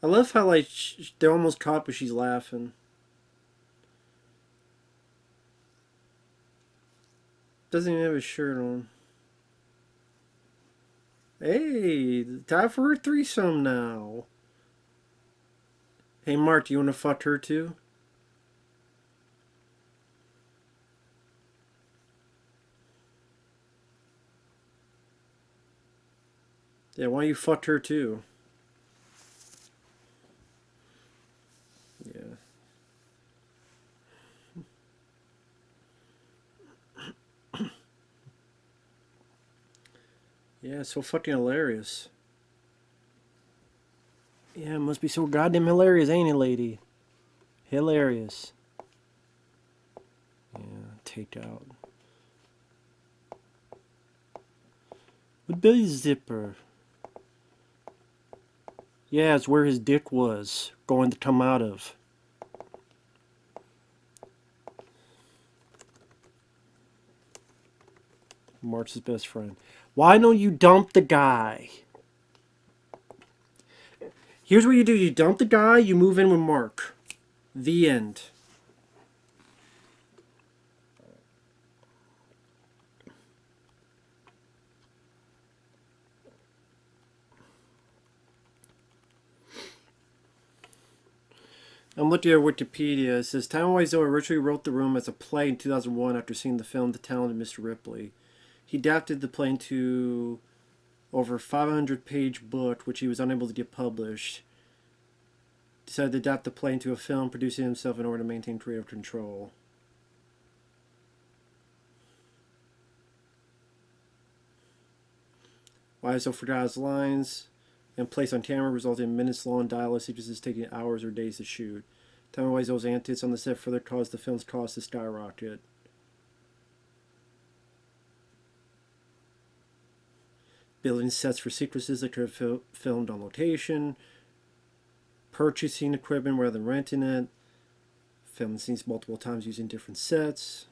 I love how like they're almost caught, but she's laughing. Doesn't even have a shirt on. Hey, time for her threesome now. Hey, Mark, do you want to fuck her too? Yeah, why don't you fuck her too? Yeah. Yeah, so fucking hilarious. Yeah, it must be so goddamn hilarious, ain't it, lady? Hilarious. Yeah, take out. With Billy Zipper. Yeah, it's where his dick was going to come out of. Mark's best friend. Why don't you dump the guy? Here's what you do. You dump the guy, you move in with Mark. The end. I'm looking at Wikipedia. It says Tama Wiseau originally wrote The Room as a play in 2001 after seeing the film The Talented Mr. Ripley. He adapted the play into over 500-page book, which he was unable to get published. Decided to adapt the play into a film, producing himself in order to maintain creative control. Wiseau forgot his lines and placed on camera, resulting in minutes-long dialogue sequences taking hours or days to shoot. Tama Wiseau's antics on the set further caused the film's cost to skyrocket. Building sets for sequences that could have filmed on location, purchasing equipment rather than renting it, filming scenes multiple times using different sets.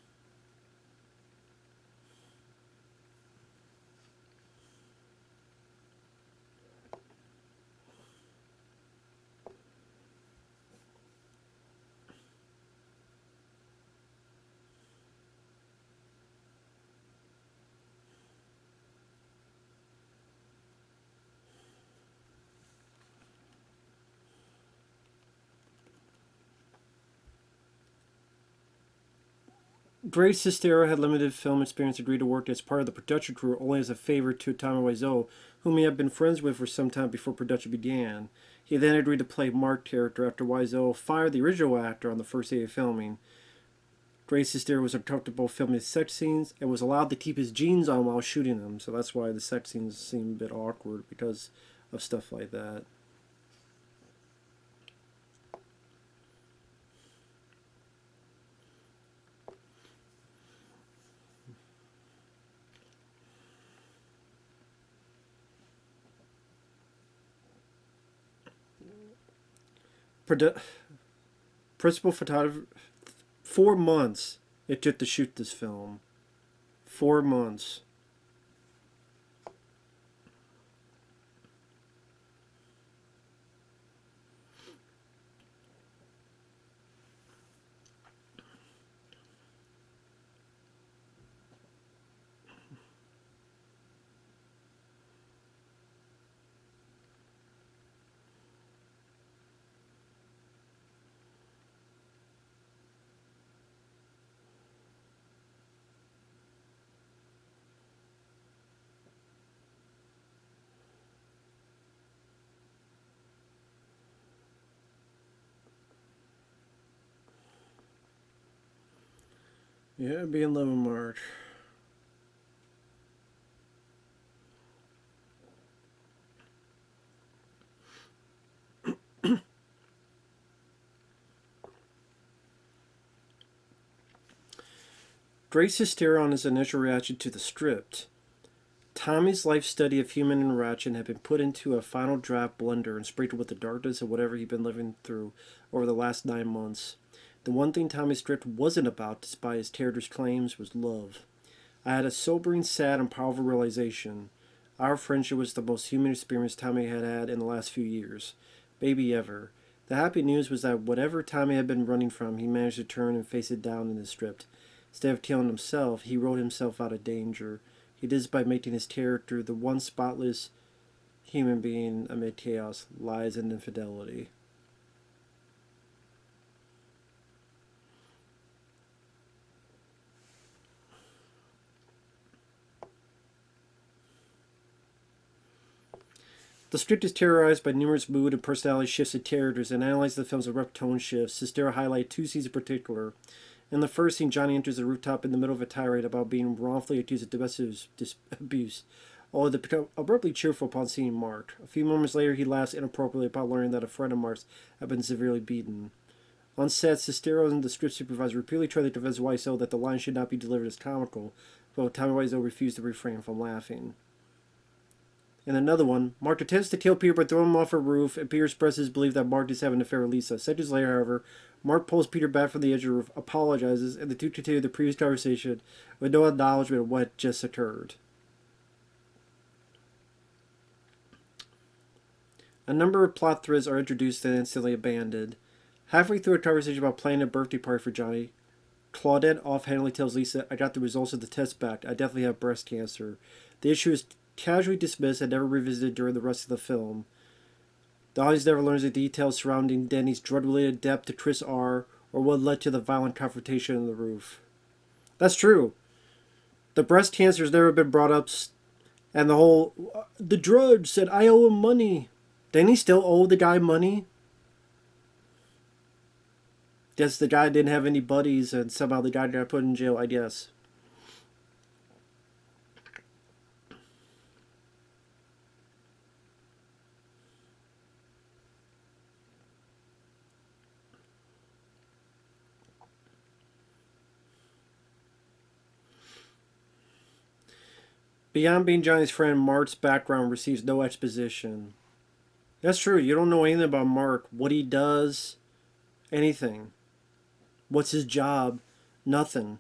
Grace Sestero had limited film experience, agreed to work as part of the production crew only as a favor to Tama Wiseau, whom he had been friends with for some time before production began. He then agreed to play Mark character after Wiseau fired the original actor on the first day of filming. Grace Sestero was uncomfortable filming sex scenes and was allowed to keep his jeans on while shooting them, so that's why the sex scenes seem a bit awkward because of stuff like that. Produ- Principal photographer. 4 months it took to shoot this film. 4 months. Yeah, being love in March. Grace Sestero on his initial reaction to the script. Tommy's life study of human interaction had been put into a final draft blender and sprinkled with the darkness of whatever he'd been living through over the last 9 months. The one thing Tommy's script wasn't about, despite his character's claims, was love. I had a sobering, sad, and powerful realization. Our friendship was the most human experience Tommy had had in the last few years. baby ever. The happy news was that whatever Tommy had been running from, he managed to turn and face it down in the script. Instead of killing himself, he wrote himself out of danger. He did this by making his character the one spotless human being amid chaos, lies, and infidelity. The script is terrorized by numerous mood and personality shifts of characters and analyzes the film's abrupt tone shifts. Sistero highlighted two scenes in particular. In the first scene, Johnny enters the rooftop in the middle of a tirade about being wrongfully accused of domestic abuse, although they become abruptly cheerful upon seeing Mark. A few moments later, he laughs inappropriately upon learning that a friend of Mark's had been severely beaten. On set, Sistero and the script supervisor repeatedly tried to convince Wiseau that the line should not be delivered as comical, but Tommy Wiseau refused to refrain from laughing. In another one, Mark attempts to kill Peter by throwing him off a roof, and Peter expresses his belief that Mark is having an affair with Lisa. Centuries later, however, Mark pulls Peter back from the edge of the roof, apologizes, and the two continue the previous conversation with no acknowledgement of what just occurred. A number of plot threads are introduced and instantly abandoned. Halfway through a conversation about planning a birthday party for Johnny, Claudette offhandedly tells Lisa, "I got the results of the test back. I definitely have breast cancer." The issue is casually dismissed and never revisited during the rest of the film. The audience never learns the details surrounding Denny's drug-related debt to Chris R. or what led to the violent confrontation on the roof. That's true. The breast cancer has never been brought up, and the drudge said, "I owe him money." Denny still owe the guy money? Guess the guy didn't have any buddies, and somehow the guy got put in jail, I guess. Beyond being Johnny's friend, Mark's background receives no exposition. That's true. You don't know anything about Mark, what he does, anything. What's his job? Nothing.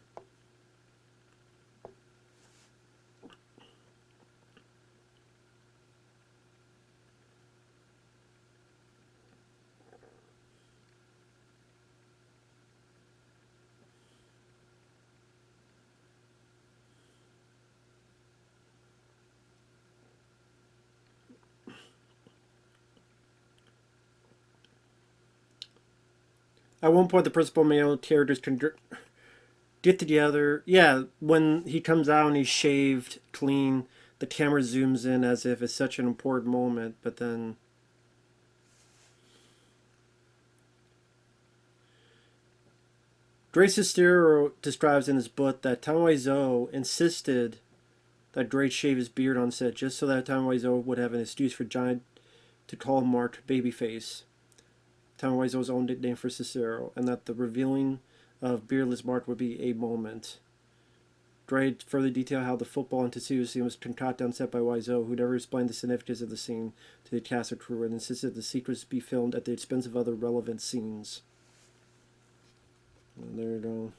At one point, the principal male characters can get together. Yeah, when he comes out and he's shaved, clean, the camera zooms in as if it's such an important moment, but then Grace Sestero describes in his book that Tom Wiseau insisted that Gray shave his beard on set just so that Tom Wiseau would have an excuse for Johnny to call Mark Babyface, Tom Wiseau's own nickname for Cicero, and that the revealing of beardless Mark would be a moment. Gray further detailed how the football and tuxedo scene was concocted on set by Wiseau, who never explained the significance of the scene to the cast or crew and insisted the sequence be filmed at the expense of other relevant scenes. Well, there you go.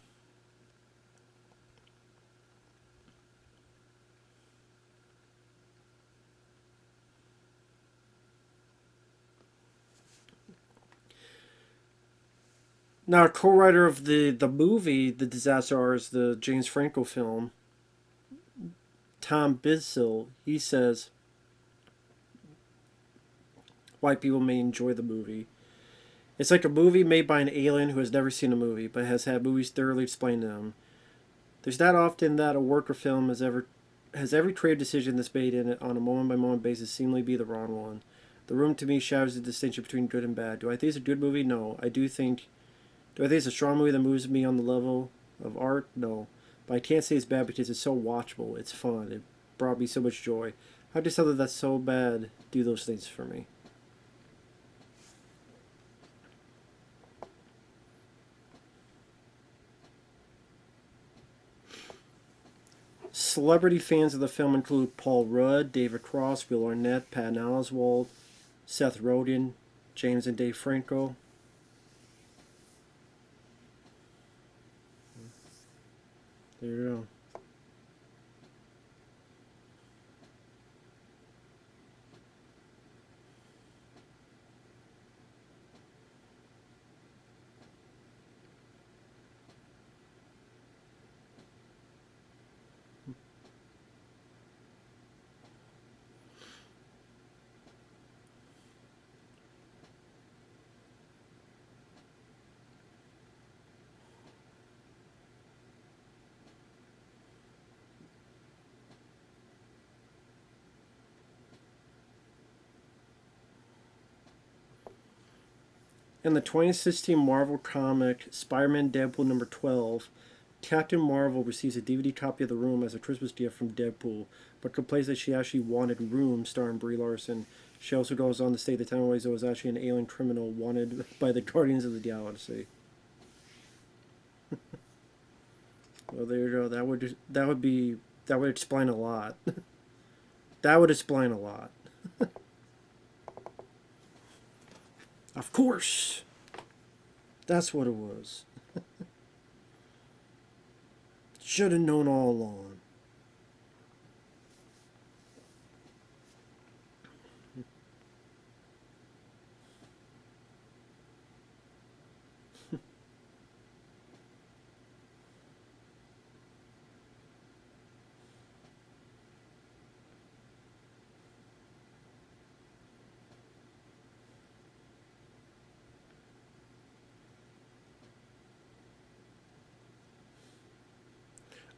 Now, a co-writer of the movie, The Disaster Artist, the James Franco film, Tom Bisil, he says why people may enjoy the movie. It's like a movie made by an alien who has never seen a movie, but has had movies thoroughly explained to them. There's not often that a work or film has every creative decision that's made in it on a moment-by-moment basis seemingly be the wrong one. The Room, to me, shadows the distinction between good and bad. Do I think it's a good movie? No. Do I think it's a strong movie that moves me on the level of art? No. But I can't say it's bad because it's so watchable. It's fun. It brought me so much joy. How does something that's so bad do those things for me? Celebrity fans of the film include Paul Rudd, David Cross, Will Arnett, Patton Oswalt, Seth Rogen, James and Dave Franco. There you go. In the 2016 Marvel comic Spider-Man Deadpool number 12, Captain Marvel receives a DVD copy of The Room as a Christmas gift from Deadpool, but complains that she actually wanted Room, starring Brie Larson. She also goes on to state that Tom Wiseau was actually an alien criminal wanted by the Guardians of the Galaxy. Well, there you go. That would explain a lot. That would explain a lot. Of course. That's what it was. Should have known all along.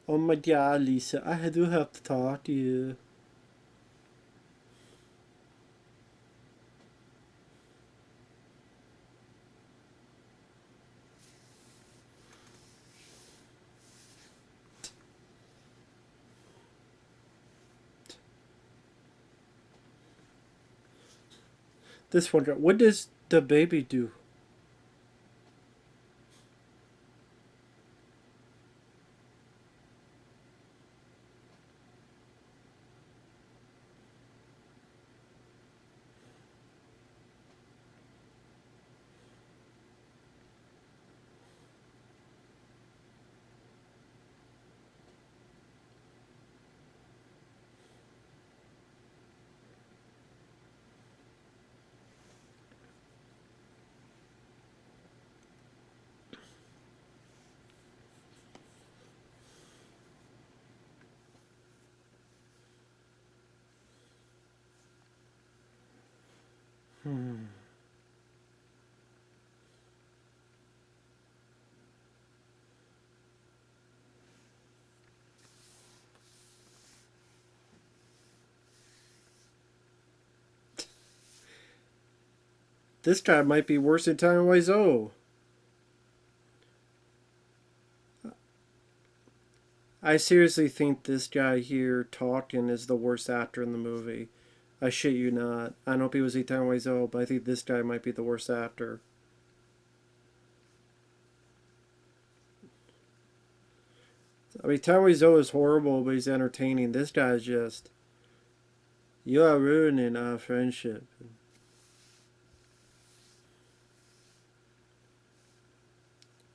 Oh my god, Lisa, I do have to talk to you. This one, what does the baby do? This guy might be worse than Tom Wiseau. I seriously think this guy here talking is the worst actor in the movie. I shit you not. I know people say Tom Wiseau, but I think this guy might be the worst actor. I mean, Tom Wiseau is horrible, but he's entertaining. This guy's just, you are ruining our friendship.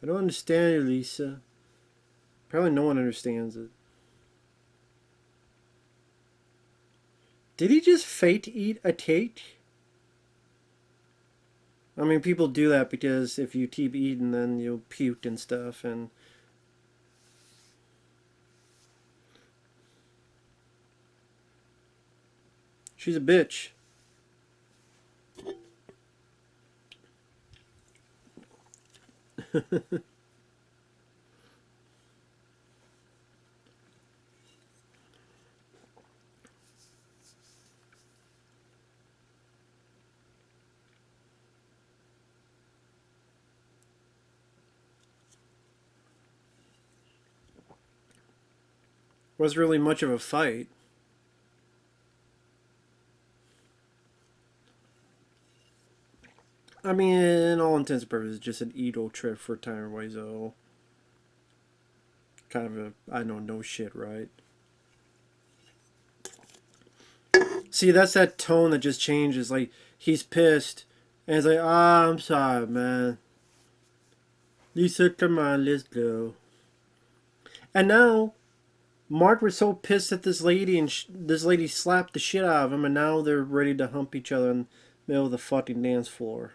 I don't understand you, Lisa. Probably no one understands it. Did he just fake eat a cake? I mean, people do that because if you keep eating, then you'll puke and stuff. And she's a bitch. Was really much of a fight. I mean, in all intents and purposes, just an ego trip for Tyron Wiseau. Kind of a, I don't know shit, right? See, that's that tone that just changes. Like, he's pissed, and he's like, ah, I'm sorry, man. Lisa, come on, let's go. And now, Mark was so pissed at this lady, and this lady slapped the shit out of him, and now they're ready to hump each other in the middle of the fucking dance floor.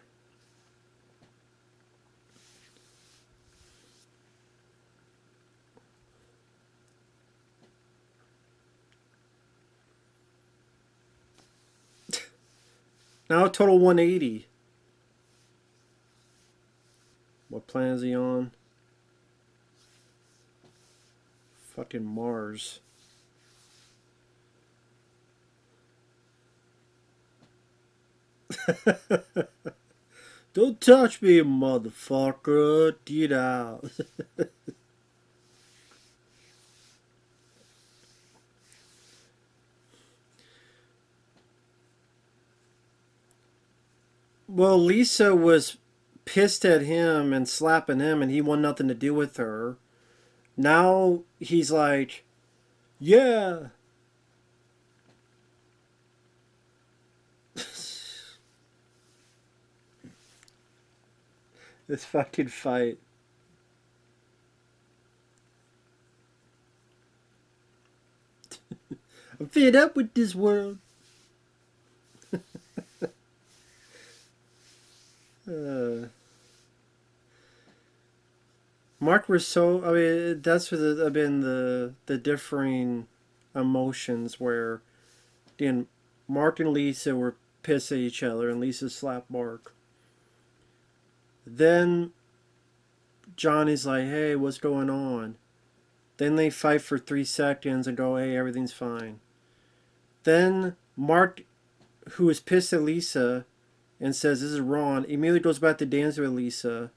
Now a total 180. What planet is he on? Fucking Mars. Don't touch me, motherfucker. Get out. Well, Lisa was pissed at him and slapping him, and he wanted nothing to do with her. Now he's like, yeah. This fucking fight. I'm fed up with this world. Uh, Mark was so. I mean, that's what have been the differing emotions where, again, Mark and Lisa were pissed at each other, and Lisa slapped Mark. Then Johnny's like, "Hey, what's going on?" Then they fight for 3 seconds and go, "Hey, everything's fine." Then Mark, who is pissed at Lisa and says this is wrong, immediately goes back to dancing with Lisa.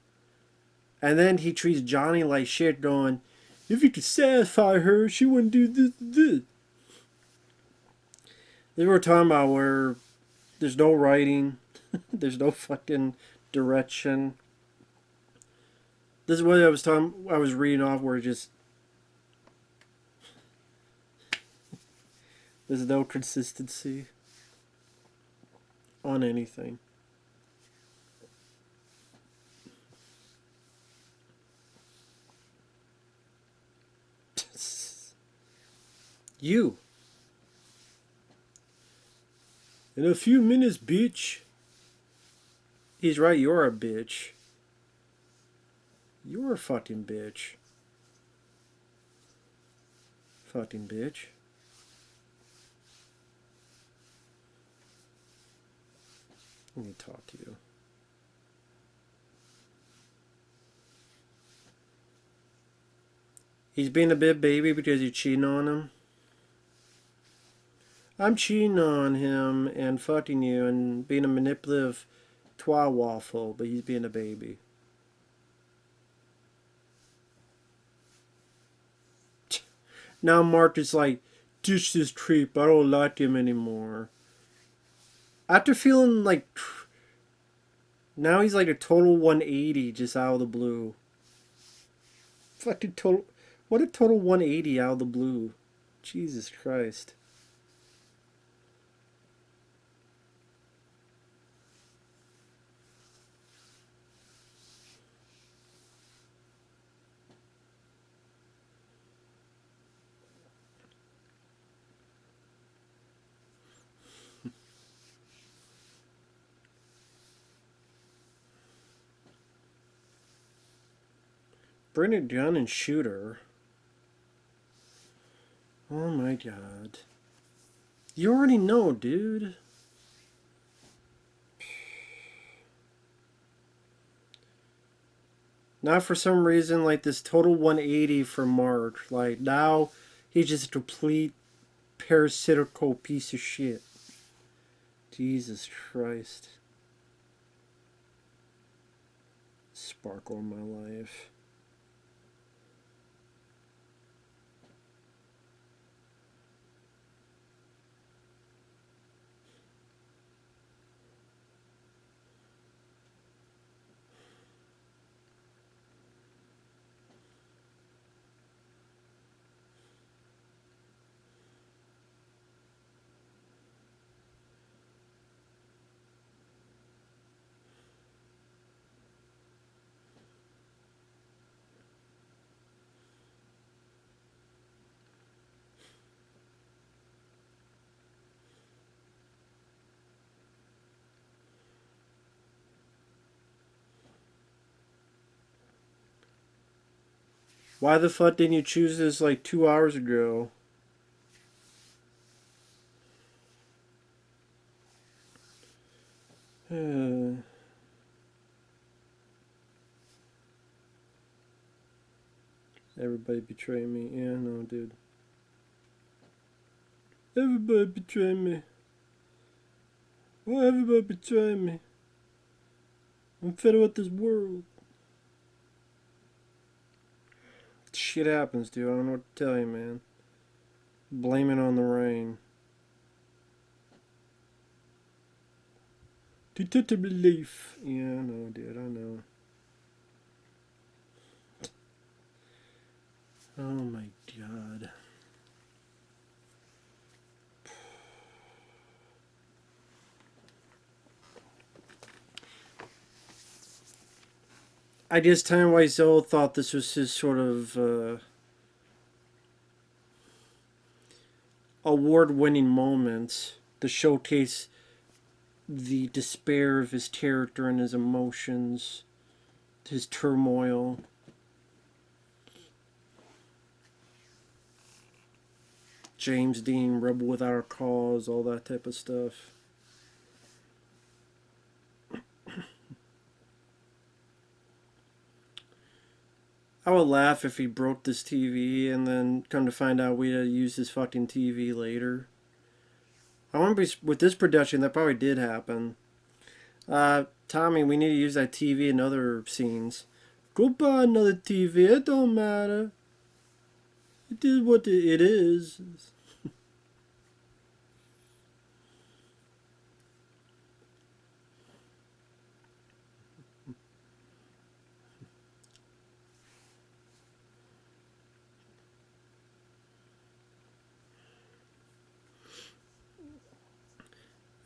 And then he treats Johnny like shit, going, if you could satisfy her, she wouldn't do this. This is what we're talking about, where there's no writing, there's no fucking direction. This is what I was reading off, where just there's no consistency on anything. You. In a few minutes, bitch. He's right, you're a bitch. You're a fucking bitch. Fucking bitch. Let me talk to you. He's being a bit baby because you're cheating on him. I'm cheating on him and fucking you and being a manipulative twat waffle, but he's being a baby. Now Mark is like, ditch this creep, I don't like him anymore. After feeling like, now he's like a total 180 just out of the blue. Fucking total, what a total 180 out of the blue. Jesus Christ. Bring a gun and shoot her. Oh my god. You already know, dude. Now for some reason, like this total 180 for Mark. Like now he's just a complete parasitical piece of shit. Jesus Christ. Sparkle in my life. Why the fuck didn't you choose this like 2 hours ago? Everybody betray me. Yeah, no, dude. Everybody betray me. Why everybody betray me? I'm fed up with this world. Shit happens, dude. I don't know what to tell you, man. Blame it on the rain. Detective relief. Yeah, I know, dude. I know. Oh my god. I guess Time Wiseau thought this was his sort of award-winning moment to showcase the despair of his character and his emotions, his turmoil. James Dean, Rebel Without a Cause, all that type of stuff. I would laugh if he broke this TV and then come to find out we had to use his fucking TV later. I wonder with this production that probably did happen. Tommy, we need to use that TV in other scenes. Go buy another TV. It don't matter. It is what it is.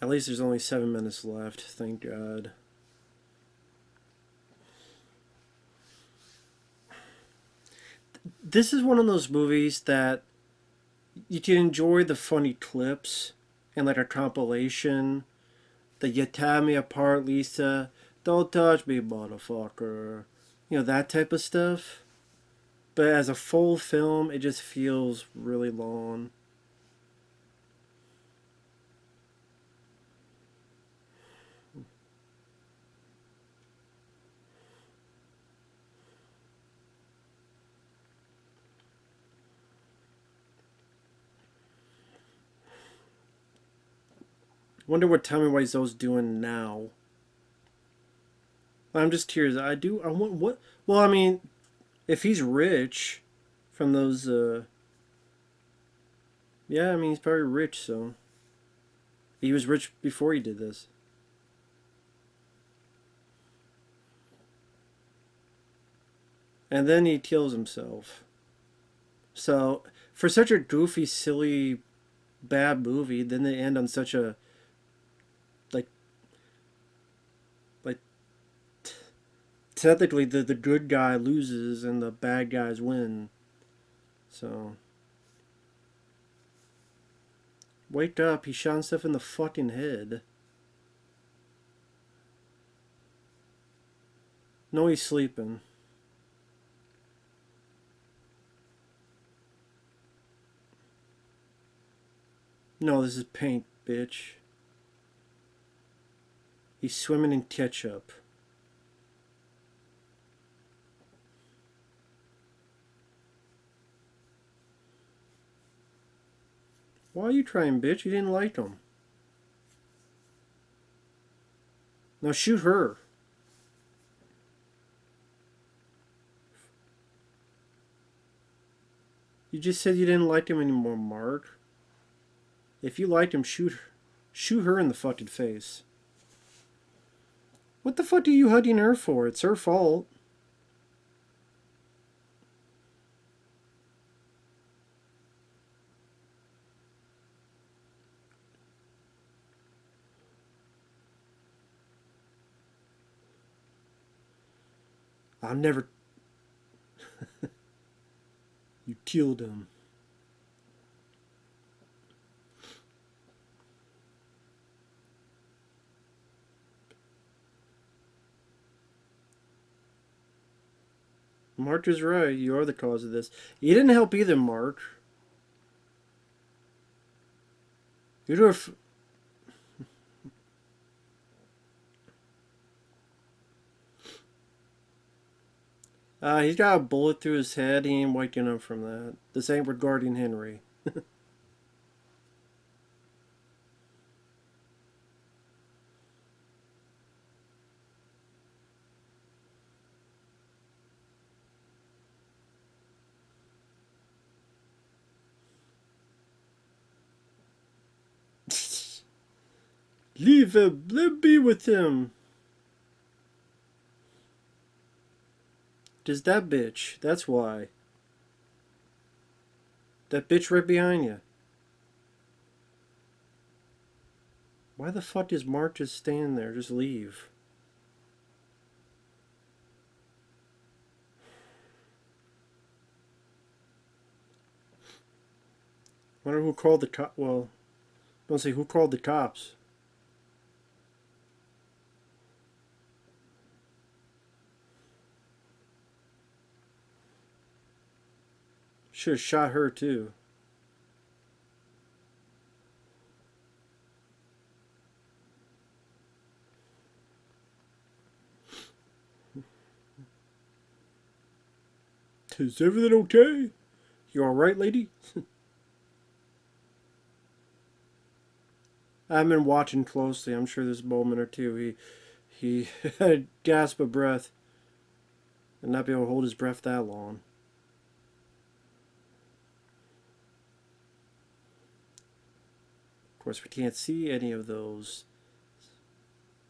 At least there's only 7 minutes left. Thank God. This is one of those movies that you can enjoy the funny clips and like a compilation. The "You tear me apart, Lisa," "Don't touch me, motherfucker," that type of stuff. But as a full film, it just feels really long. Wonder what Tommy Wiseau's doing now. I'm just curious. I want what? Well, I mean, if he's rich from those, yeah, I mean, he's probably rich, so he was rich before he did this. And then he kills himself. So, for such a goofy, silly, bad movie, then they end on such a like like technically the good guy loses and the bad guys win. So wake up, he shot himself in the fucking head. No, he's sleeping. No, this is paint, bitch. He's swimming in ketchup. Why are you trying, bitch? You didn't like him. Now shoot her. You just said you didn't like him anymore, Mark. If you liked him, shoot her in the fucking face. What the fuck are you hugging her for? It's her fault. I'll never. You killed him. Mark is right. You are the cause of this. You didn't help either, Mark. You're a. He's got a bullet through his head. He ain't waking up from that. This ain't regarding Henry. Leave him. Let me be with him. Just that bitch. That's why. That bitch right behind you. Why the fuck does Mark just stand there? Just leave. Wonder who called the cop. Well, don't say who called the cops. Should have shot her too. Is everything okay? You alright, lady? I haven't been watching closely. I'm sure there's a moment or two he had a gasp of breath and not be able to hold his breath that long. Of course, we can't see any of those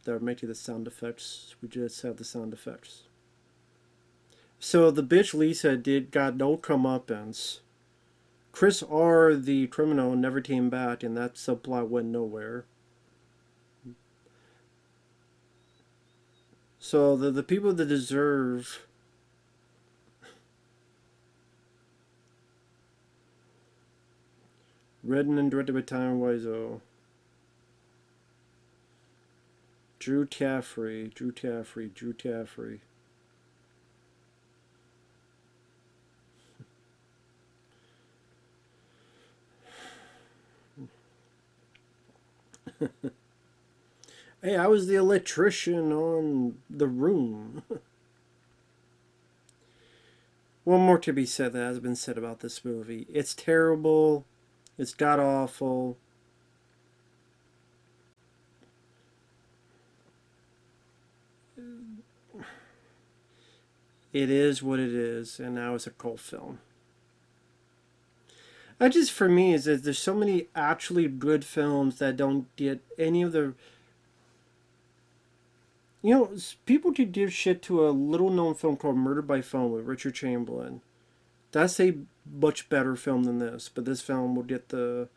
that are making the sound effects. We just have the sound effects. So the bitch Lisa got no comeuppance. Chris R, the criminal, never came back, and that subplot went nowhere. So the people that deserve written and directed by Tom Wiseau. Drew Caffrey. Hey, I was the electrician on The Room. One more to be said that has been said about this movie. It's terrible. It's god awful. It is what it is, and now it's a cult film. That just for me is that there's so many actually good films that don't get any of the. You know, people could give shit to a little known film called Murder by Phone with Richard Chamberlain. That's a much better film than this, but this film will get the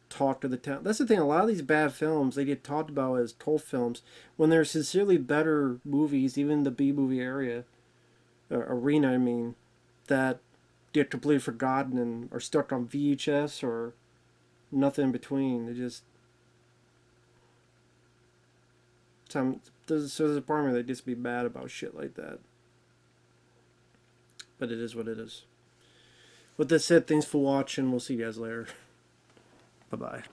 talk of the town. That's the thing. A lot of these bad films they get talked about as cult films when they're sincerely better movies, even the B movie arena. I mean, that get completely forgotten and are stuck on VHS or nothing in between. They just there's a part of me that just be bad about shit like that. But it is what it is. With that said, thanks for watching. We'll see you guys later. Bye bye.